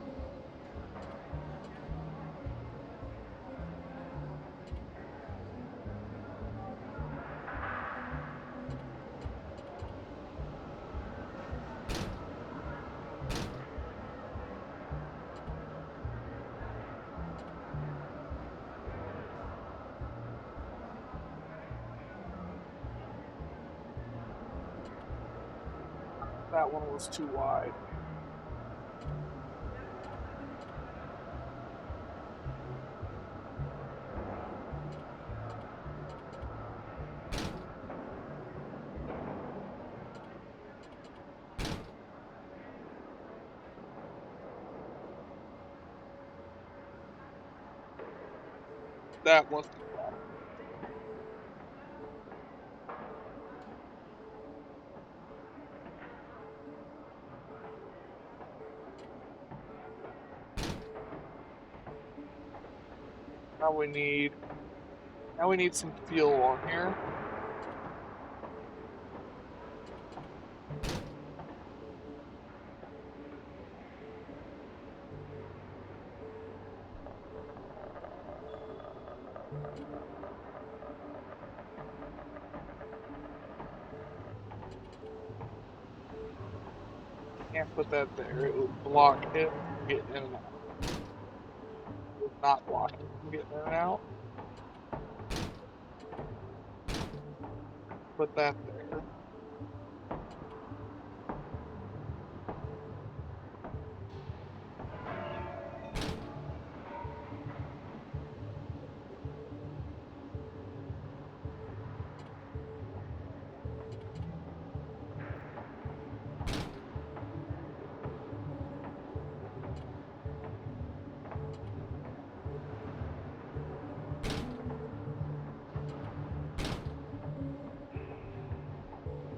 That one was too wide. That was too wide. Now we need some fuel on here. Can't put that there. It would block him from getting in and out. It would not block him from getting in and out. Put that there.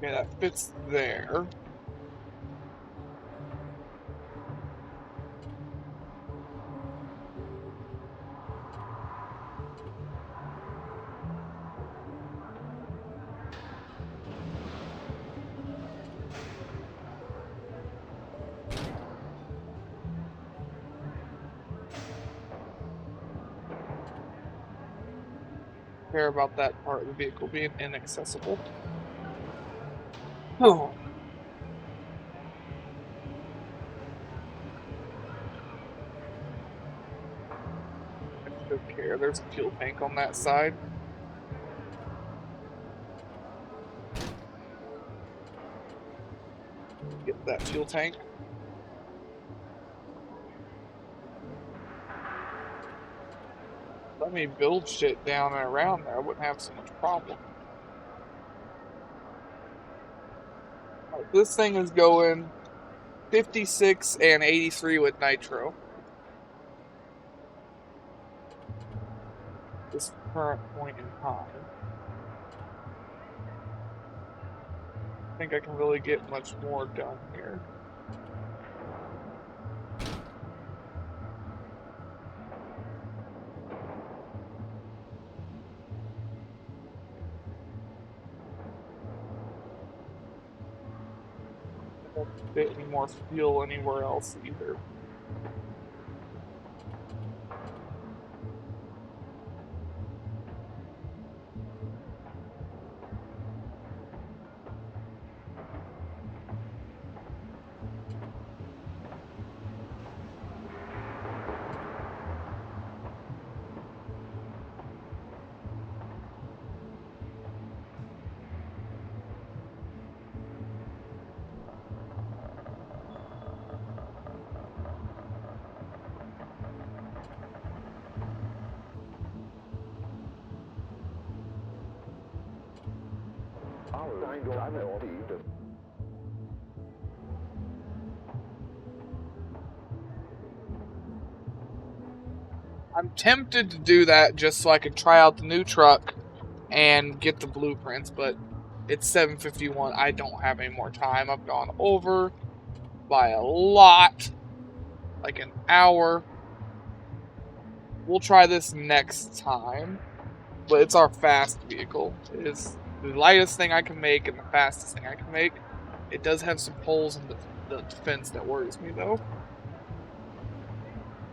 Okay, that fits there. Care about that part of the vehicle being inaccessible. Oh. Extra care. There's a fuel tank on that side. Get that fuel tank. Let me build shit down and around there. I wouldn't have so much problem. Right, this thing is going 56 and 83 with nitro. This current point in time. I think I can really get much more done here. I don't fit any more fuel anywhere else either. I'm tempted to do that just so I could try out the new truck and get the blueprints, but it's 7:51. I don't have any more time. I've gone over by a lot, like an hour. We'll try this next time, but it's our fast vehicle. It is the lightest thing I can make and the fastest thing I can make. It does have some holes in the defense that worries me, though.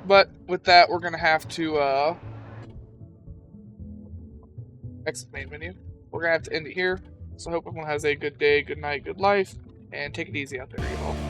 But with that, we're going to have to exit main menu. We're going to have to end it here. So I hope everyone has a good day, good night, good life, and take it easy out there, y'all.